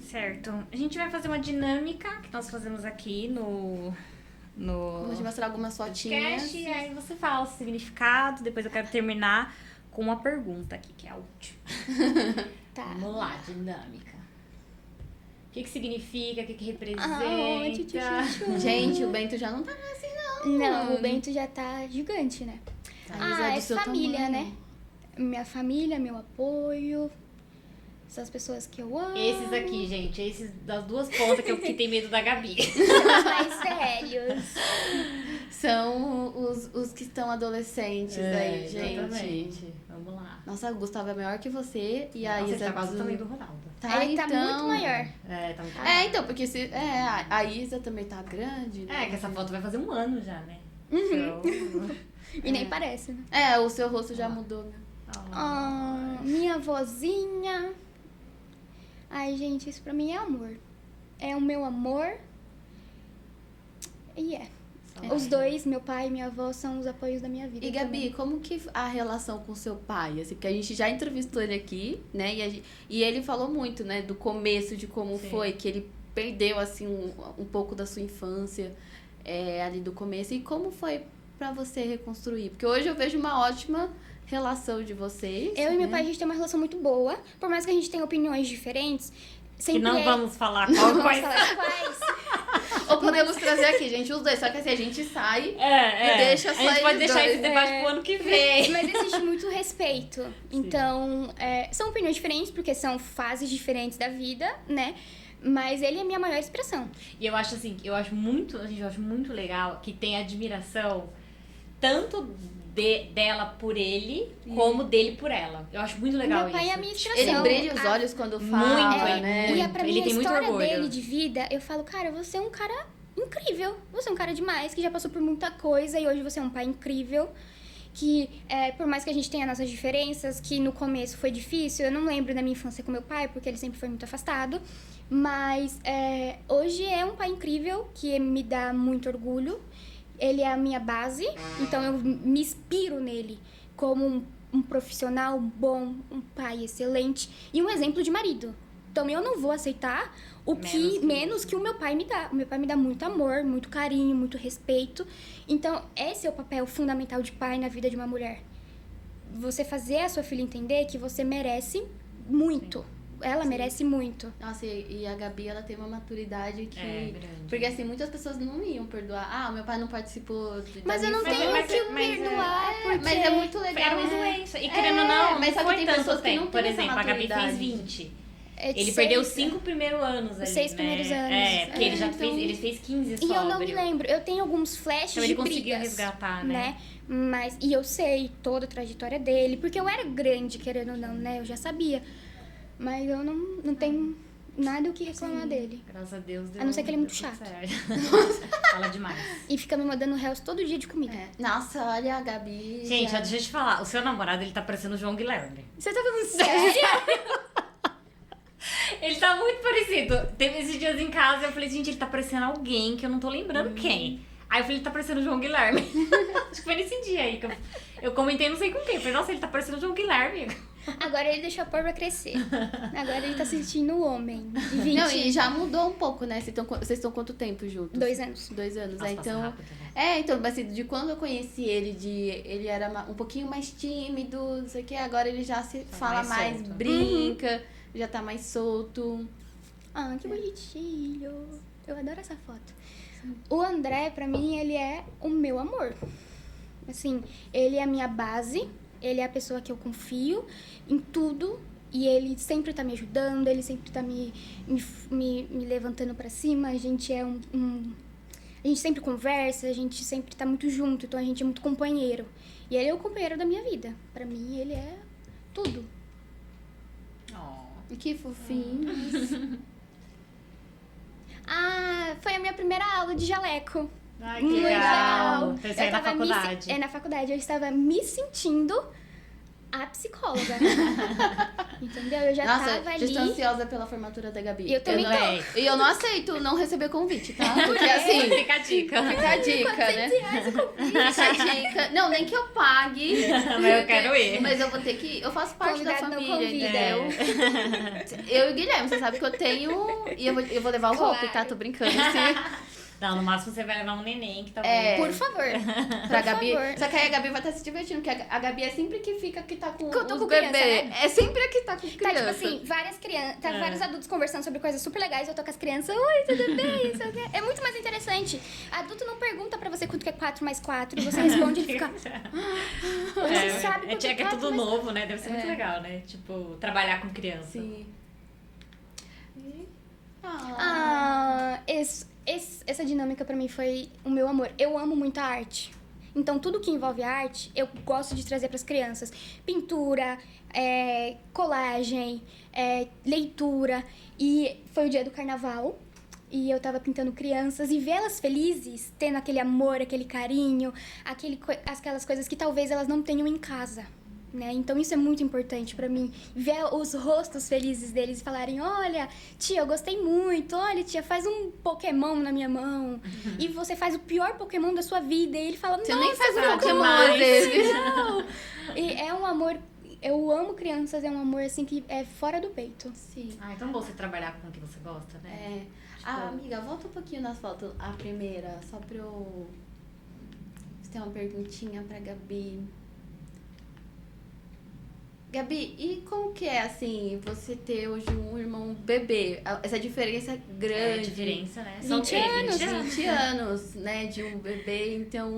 Certo. A gente vai fazer uma dinâmica que nós fazemos aqui no Vou te mostrar algumas fotinhas. podcast, e aí você fala o significado, depois eu quero terminar com uma pergunta aqui, que é a última. Tá. Vamos lá, dinâmica. O que significa, o que representa? Gente, o Bento já não tá assim, não. Não, o Bento já tá gigante, né? É seu família, tamanho. né? Minha família, meu apoio. São as pessoas que eu amo. Esses aqui, gente, esses das duas pontas que tem medo da Gabi. São os mais sérios. São os que estão adolescentes aí, gente. Exatamente. Vamos lá. Nossa, o Gustavo é maior que você e a Nossa, ele Isa... tá quase o tamanho do Ronaldo. então... Ele tá muito maior. Tá muito maior. então, porque a Isa também tá grande, né? Que essa foto vai fazer um ano já, né? E nem parece, né? O seu rosto já mudou, né? Minha vozinha. Ai, gente, isso pra mim é amor. É o meu amor. E Os dois, meu pai e minha avó, são os apoios da minha vida. E Gabi, também. como que a relação com seu pai? Assim, porque a gente já entrevistou ele aqui, né? E ele falou muito, né? Do começo, de como foi, que ele perdeu, assim, um pouco da sua infância ali do começo. E como foi pra você reconstruir? Porque hoje eu vejo uma ótima relação de vocês. Eu e meu pai, a gente tem uma relação muito boa. Por mais que a gente tenha opiniões diferentes, sempre Que não vamos falar quais. quais. Ou podemos trazer aqui, gente, os dois. Só que assim, a gente sai E deixa a só gente pode eles deixar dois. esse debate pro ano que vem. Mas existe muito respeito. Então, são opiniões diferentes, porque são fases diferentes da vida, né? Mas ele é a minha maior expressão. E eu acho assim, eu acho muito legal que tem admiração tanto dela por ele, como dele por ela. Eu acho muito legal Meu pai isso. é a minha expressão. Ele brilha os olhos quando fala, né? E pra mim, Ele a tem muito história orgulho. dele de vida, eu falo, cara, você é um cara incrível. Você é um cara demais, que já passou por muita coisa e hoje você é um pai incrível. Que, por mais que a gente tenha nossas diferenças, que no começo foi difícil, eu não lembro da minha infância com meu pai, porque ele sempre foi muito afastado. Mas hoje é um pai incrível, que me dá muito orgulho. Ele é a minha base, então eu me inspiro nele como um profissional bom, um pai excelente e um exemplo de marido. Então eu não vou aceitar menos que o meu pai me dá. O meu pai me dá muito amor, muito carinho, muito respeito. Então esse é o papel fundamental de pai na vida de uma mulher. Você fazer a sua filha entender que você merece muito. Ela merece muito. Nossa, e a Gabi, ela tem uma maturidade que... grande. Porque, assim, muitas pessoas não iam perdoar. Meu pai não participou Mas eu não tenho que perdoar, porque... Mas é muito legal. Era uma doença. E querendo ou não, mas só que foi tem tanto pessoas que não tempo. têm Por essa exemplo, a Gabi fez maturidade. 20. É de Ele perdeu os 6, 5 primeiros anos ali, 6 primeiros anos. Porque ele já então... ele fez 15 E sóbrio. eu não me lembro. Eu tenho alguns flashes Então ele de conseguiu brigas, resgatar, né? Mas, e eu sei toda a trajetória dele, porque eu era grande, querendo ou não, né? Eu já sabia. Mas eu não tenho nada o que reclamar dele. Graças a Deus. A não ser que ele é muito deu tudo chato. certo. Fala demais. E fica me mandando réus todo dia de comida. Nossa, olha a Gabi. Gente, deixa eu te falar. O seu namorado, ele tá parecendo o João Guilherme. Você tá falando sério? Ele tá muito parecido. Teve esses dias em casa, eu falei, gente, ele tá parecendo alguém que eu não tô lembrando quem. Aí eu falei, ele tá parecendo o João Guilherme. Acho que foi nesse dia aí que eu comentei, não sei com quem. Eu falei, nossa, ele tá parecendo o João Guilherme. Agora ele deixou a porra crescer. Agora ele tá se sentindo o homem de 20. Não, e já mudou um pouco, né? Vocês estão quanto tempo juntos? 2 anos. 2 anos, Nossa, passa então... rápido, né? Então, assim, de quando eu conheci ele, ele era um pouquinho mais tímido, não sei o que, agora ele já se fala mais, solto. brinca, já tá mais solto. Ah, que bonitinho. Eu adoro essa foto. O André, pra mim, ele é o meu amor. Assim, ele é a minha base, ele é a pessoa que eu confio em tudo. E ele sempre tá me ajudando, ele sempre tá me levantando pra cima. A gente é a gente sempre conversa, a gente sempre tá muito junto, então a gente é muito companheiro. E ele é o companheiro da minha vida. Pra mim, ele é tudo. Que fofinho. foi a minha primeira aula de jaleco. Ai, que Muito legal. Então, isso aí Eu é na tava me se- faculdade. É na faculdade. Eu estava me sentindo a psicóloga. Entendeu? Eu já Nossa, tava já ali. estou ansiosa pela formatura da Gabi. Eu também não, tô. E eu não aceito não receber convite, tá? Porque assim, Fica a dica. fica a dica, né? Fica a dica. Não, nem que eu pague. Mas eu quero ir. Mas eu vou ter que ir. Eu faço parte da Convidado não família, convida. entendeu? Eu e o Guilherme, você sabe que eu tenho... E eu vou levar o Claro. Hope, tá? Tô brincando, assim. Não, no máximo você vai levar um neném que tá Por favor. Pra Por Gabi. favor. Só que aí a Gabi vai estar se divertindo, porque a Gabi é sempre que fica que tá com Que eu tô os com bebês. criança, né? É sempre a que tá com Tá, criança. tipo assim, várias crianças, É. vários adultos conversando sobre coisas super legais, eu tô com as crianças, oi, tudo bem? Isso aqui. É muito mais interessante. Adulto não pergunta pra você quanto que é 4 mais 4, você responde e fica. Você sabe quanto é que é 4 tudo mais novo, né? Deve ser muito legal, né? Tipo, trabalhar com criança. Sim. Essa dinâmica pra mim foi o meu amor. Eu amo muito a arte. Então, tudo que envolve arte, eu gosto de trazer pras crianças. Pintura, colagem, leitura. E foi o dia do carnaval. E eu tava pintando crianças e vê-las felizes, tendo aquele amor, aquele carinho, aquelas coisas que talvez elas não tenham em casa. Né? Então isso é muito importante pra mim, ver os rostos felizes deles e falarem, olha, tia, eu gostei muito, olha, tia, faz um Pokémon na minha mão, e você faz o pior Pokémon da sua vida, e ele fala, Você nossa, nem faz um Pokémon Pokémon às vezes. legal. E é um amor, eu amo crianças, é um amor assim que é fora do peito. Sim. Ah, é tão bom você trabalhar com o que você gosta, né? Amiga, volta um pouquinho nas fotos, a primeira, só pra eu... Você tem uma perguntinha pra Gabi. Gabi, e como que é, assim, você ter hoje um irmão bebê? Essa diferença grande. É a diferença, né? 20 anos, 20 anos, né, de um bebê. Então,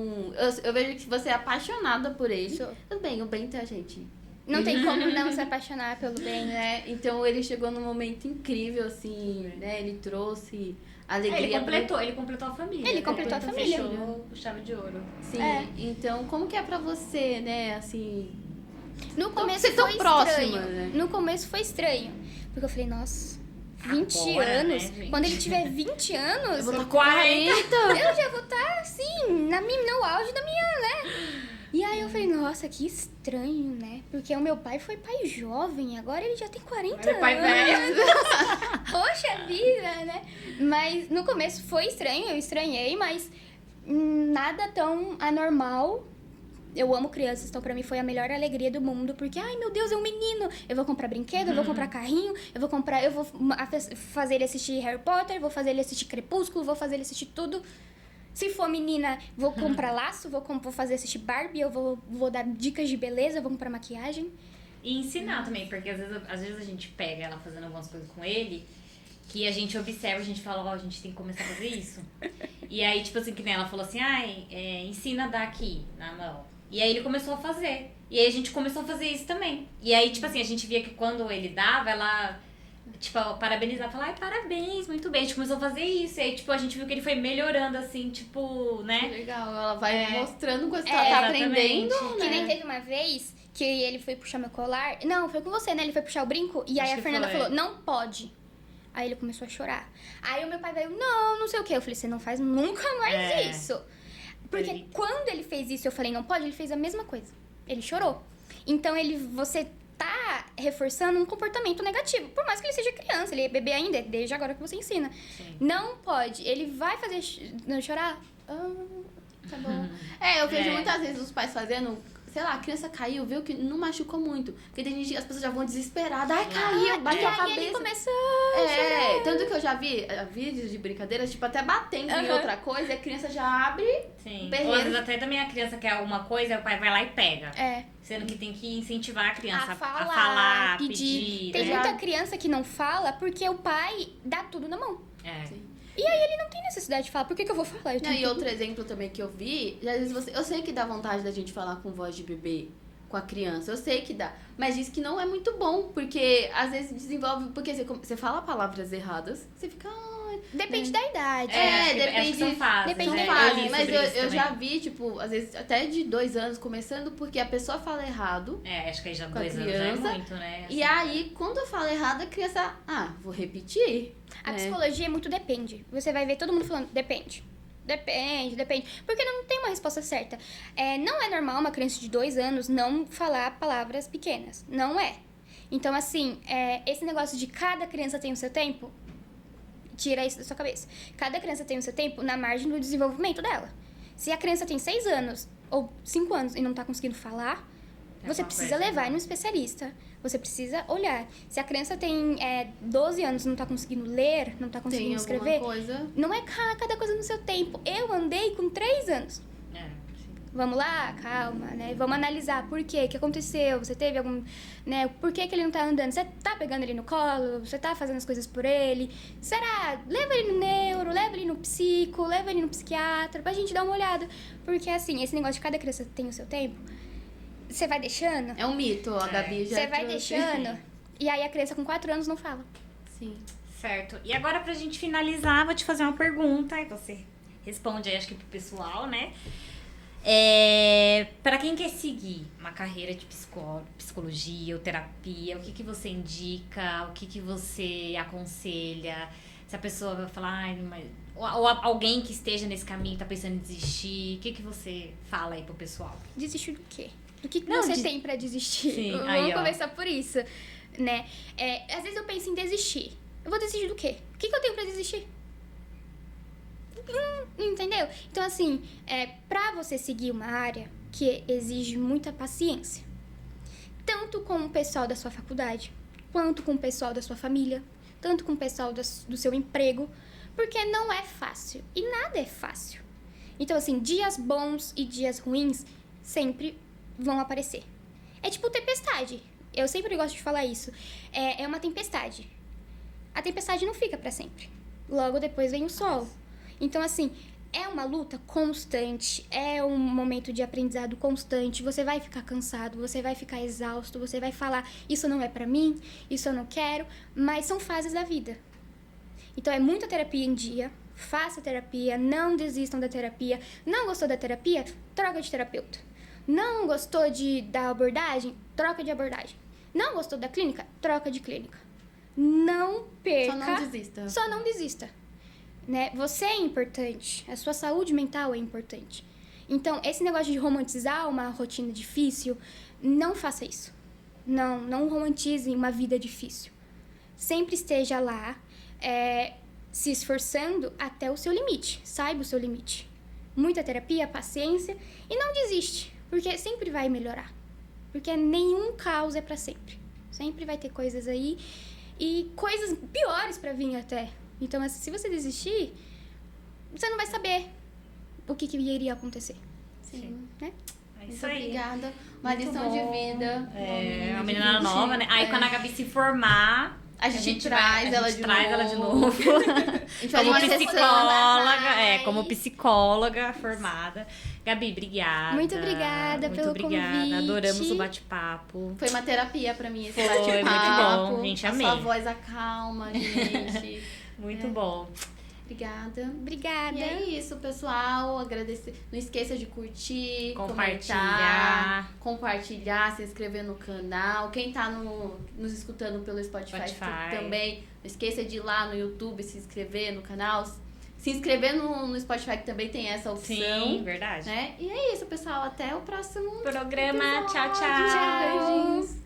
eu vejo que você é apaixonada por ele. Sou. Tudo bem, o Bento é a gente. Não tem como não se apaixonar pelo bem. Né? Então, ele chegou num momento incrível, assim, né? Ele trouxe alegria. Ele completou a família. Ele né? completou a família. Fechou o chave de ouro. Sim, É. então, como que é pra você, né, assim... No começo ser tão foi próxima, estranho. né? No começo foi estranho. Porque eu falei, nossa, 20 Agora, anos. né, gente? Quando ele tiver 20 anos, Eu vou estar com 40. 40. eu já vou estar, assim, no auge da minha, né? E aí eu falei, nossa, que estranho, né? Porque o meu pai foi pai jovem, agora ele já tem 40 Meu pai anos. velho. Poxa vida, né? Mas no começo foi estranho, eu estranhei, mas nada tão anormal. Eu amo crianças, então pra mim foi a melhor alegria do mundo, porque, ai meu Deus, é um menino. Eu vou comprar brinquedo, eu vou comprar carrinho, eu vou fazer ele assistir Harry Potter, vou fazer ele assistir Crepúsculo, vou fazer ele assistir tudo. Se for menina, vou comprar laço, vou fazer assistir Barbie, eu vou dar dicas de beleza, vou comprar maquiagem. E ensinar também, porque às vezes a gente pega ela fazendo algumas coisas com ele, que a gente observa, a gente fala, ó, a gente tem que começar a fazer isso. E aí, tipo assim, que nem ela falou assim, ai, ensina a dar aqui, na mão. E aí ele começou a fazer. E aí a gente começou a fazer isso também. E aí, tipo assim, a gente via que quando ele dava, ela, tipo, parabenizava, falava, ai, parabéns, muito bem. A gente começou a fazer isso. E aí, tipo, a gente viu que ele foi melhorando, assim, tipo, né? Legal, ela vai mostrando coisas que É, ela tá exatamente. aprendendo, Que nem né? teve uma vez que ele foi puxar meu colar. Não, foi com você, né? Ele foi puxar o brinco e aí Acho a que Fernanda foi. falou, não pode. Aí ele começou a chorar. Aí o meu pai veio, não sei o quê. Eu falei, você não faz nunca mais isso. Porque Ele- quando ele fez isso, eu falei, não pode, ele fez a mesma coisa. Ele chorou. Então você tá reforçando um comportamento negativo. Por mais que ele seja criança, ele é bebê ainda, é desde agora que você ensina. Sim. Não pode. Ele vai fazer não chorar? Tá bom. Eu vejo É. muitas vezes os pais fazendo, sei lá, a criança caiu, viu que não machucou muito. Porque tem gente, as pessoas já vão desesperadas. Ai, caiu, bateu a E aí ele cabeça. começou Tanto que eu já vi vídeos de brincadeiras, tipo, até batendo em outra coisa, e a criança já abre. Sim. Berreiro. Ou às vezes até também a criança quer alguma coisa, aí o pai vai lá e pega. É. Sendo que tem que incentivar a criança A falar, falar, pedir. Tem né? muita criança que não fala porque o pai dá tudo na mão. É. Sim. E aí ele não tem necessidade de falar. Por que eu vou falar? Eu Não, tenho e tudo. outro exemplo também que eu vi, às vezes eu sei que dá vontade da gente falar com voz de bebê com a criança, eu sei que dá, mas diz que não é muito bom, porque às vezes desenvolve, porque você fala palavras erradas, você fica, Depende da idade. acho que depende. são fases, depende né? da Fase, Eu li mas sobre isso eu também. já vi, tipo, às vezes até de 2 anos começando, porque a pessoa fala errado. Acho que aí já Com a 2 anos já é criança. muito, né? E aí, quando eu falo errado, a criança, vou repetir. A né? psicologia é muito depende. Você vai ver todo mundo falando depende. Depende. Porque não tem uma resposta certa. Não é normal uma criança de 2 anos não falar palavras pequenas. Não é. Então, assim, esse negócio de cada criança tem o seu tempo, tira isso da sua cabeça. Cada criança tem o seu tempo na margem do desenvolvimento dela. Se a criança tem 6 anos ou 5 anos e não tá conseguindo falar, você alguma precisa coisa, levar né? num especialista. Você precisa olhar. Se a criança tem 12 anos e não tá conseguindo ler, não tá conseguindo Tem alguma escrever, coisa. não é cada coisa no seu tempo. Eu andei com 3 anos. Sim. Vamos lá, calma, né? Vamos analisar por quê, o que aconteceu, você teve algum, né? Por que ele não tá andando? Você tá pegando ele no colo? Você tá fazendo as coisas por ele? Será? Leva ele no neuro, leva ele no psico, leva ele no psiquiatra, pra gente dar uma olhada. Porque, assim, esse negócio de cada criança tem o seu tempo, você vai deixando, É um mito, a Gabi já você vai trouxe. deixando, e aí a criança com 4 anos não fala. Sim. Certo. E agora, pra gente finalizar, vou te fazer uma pergunta e você responde aí, acho que pro pessoal, né? Pra quem quer seguir uma carreira de psicologia ou terapia, o que você indica? O que você aconselha? Se a pessoa vai falar, ou alguém que esteja nesse caminho tá pensando em desistir, o que você fala aí pro pessoal? Desistir do quê? Do que Não, você tem pra desistir? Sim, Vamos aí, ó. começar por isso, né? Às vezes eu penso em desistir. Eu vou desistir do quê? O que eu tenho pra desistir? Entendeu? Então, assim, pra você seguir uma área que exige muita paciência, tanto com o pessoal da sua faculdade, quanto com o pessoal da sua família, tanto com o pessoal do seu emprego, porque não é fácil. E nada é fácil. Então, assim, dias bons e dias ruins sempre vão aparecer. É tipo tempestade. Eu sempre gosto de falar isso. É uma tempestade. A tempestade não fica pra sempre. Logo depois vem o sol. Então, assim, é uma luta constante, é um momento de aprendizado constante. Você vai ficar cansado, você vai ficar exausto, você vai falar, isso não é pra mim, isso eu não quero, mas são fases da vida. Então, é muita terapia em dia, faça terapia, não desistam da terapia. Não gostou da terapia? Troca de terapeuta. Não gostou da abordagem? Troca de abordagem. Não gostou da clínica? Troca de clínica. Não perca. Só não desista. Só não desista. Né? Você é importante, a sua saúde mental é importante. Então, esse negócio de romantizar uma rotina difícil, não faça isso. Não romantize uma vida difícil. Sempre esteja lá, se esforçando até o seu limite. Saiba o seu limite. Muita terapia, paciência e não desiste, porque sempre vai melhorar. Porque nenhum caos é pra sempre. Sempre vai ter coisas aí e coisas piores pra vir até. Então, assim, se você desistir, você não vai saber o que iria acontecer. Sim. Né? É Muito isso aí. obrigada. Uma Muito lição bom. de vida. Uma menina nova, né? Aí quando a Gabi se formar, A gente traz ela de novo. A A gente faz como uma sessão. psicóloga, como psicóloga formada. Gabi, obrigada. Muito obrigada Muito pelo obrigada. convite. Adoramos o bate-papo. Foi uma terapia pra mim esse Foi, bate-papo. muito bom, gente, amei. A sua voz acalma, gente. Muito bom. Obrigada. Obrigada. E é isso, pessoal. Agradecer. Não esqueça de curtir, Compartilhar. compartilhar, se inscrever no canal. Quem tá nos escutando pelo Spotify. Também, não esqueça de ir lá no YouTube, se inscrever no canal. Se inscrever no Spotify, que também tem essa opção. Sim, verdade. Né? E é isso, pessoal. Até o próximo Programa. episódio. Tchau, tchau. Beijinhos.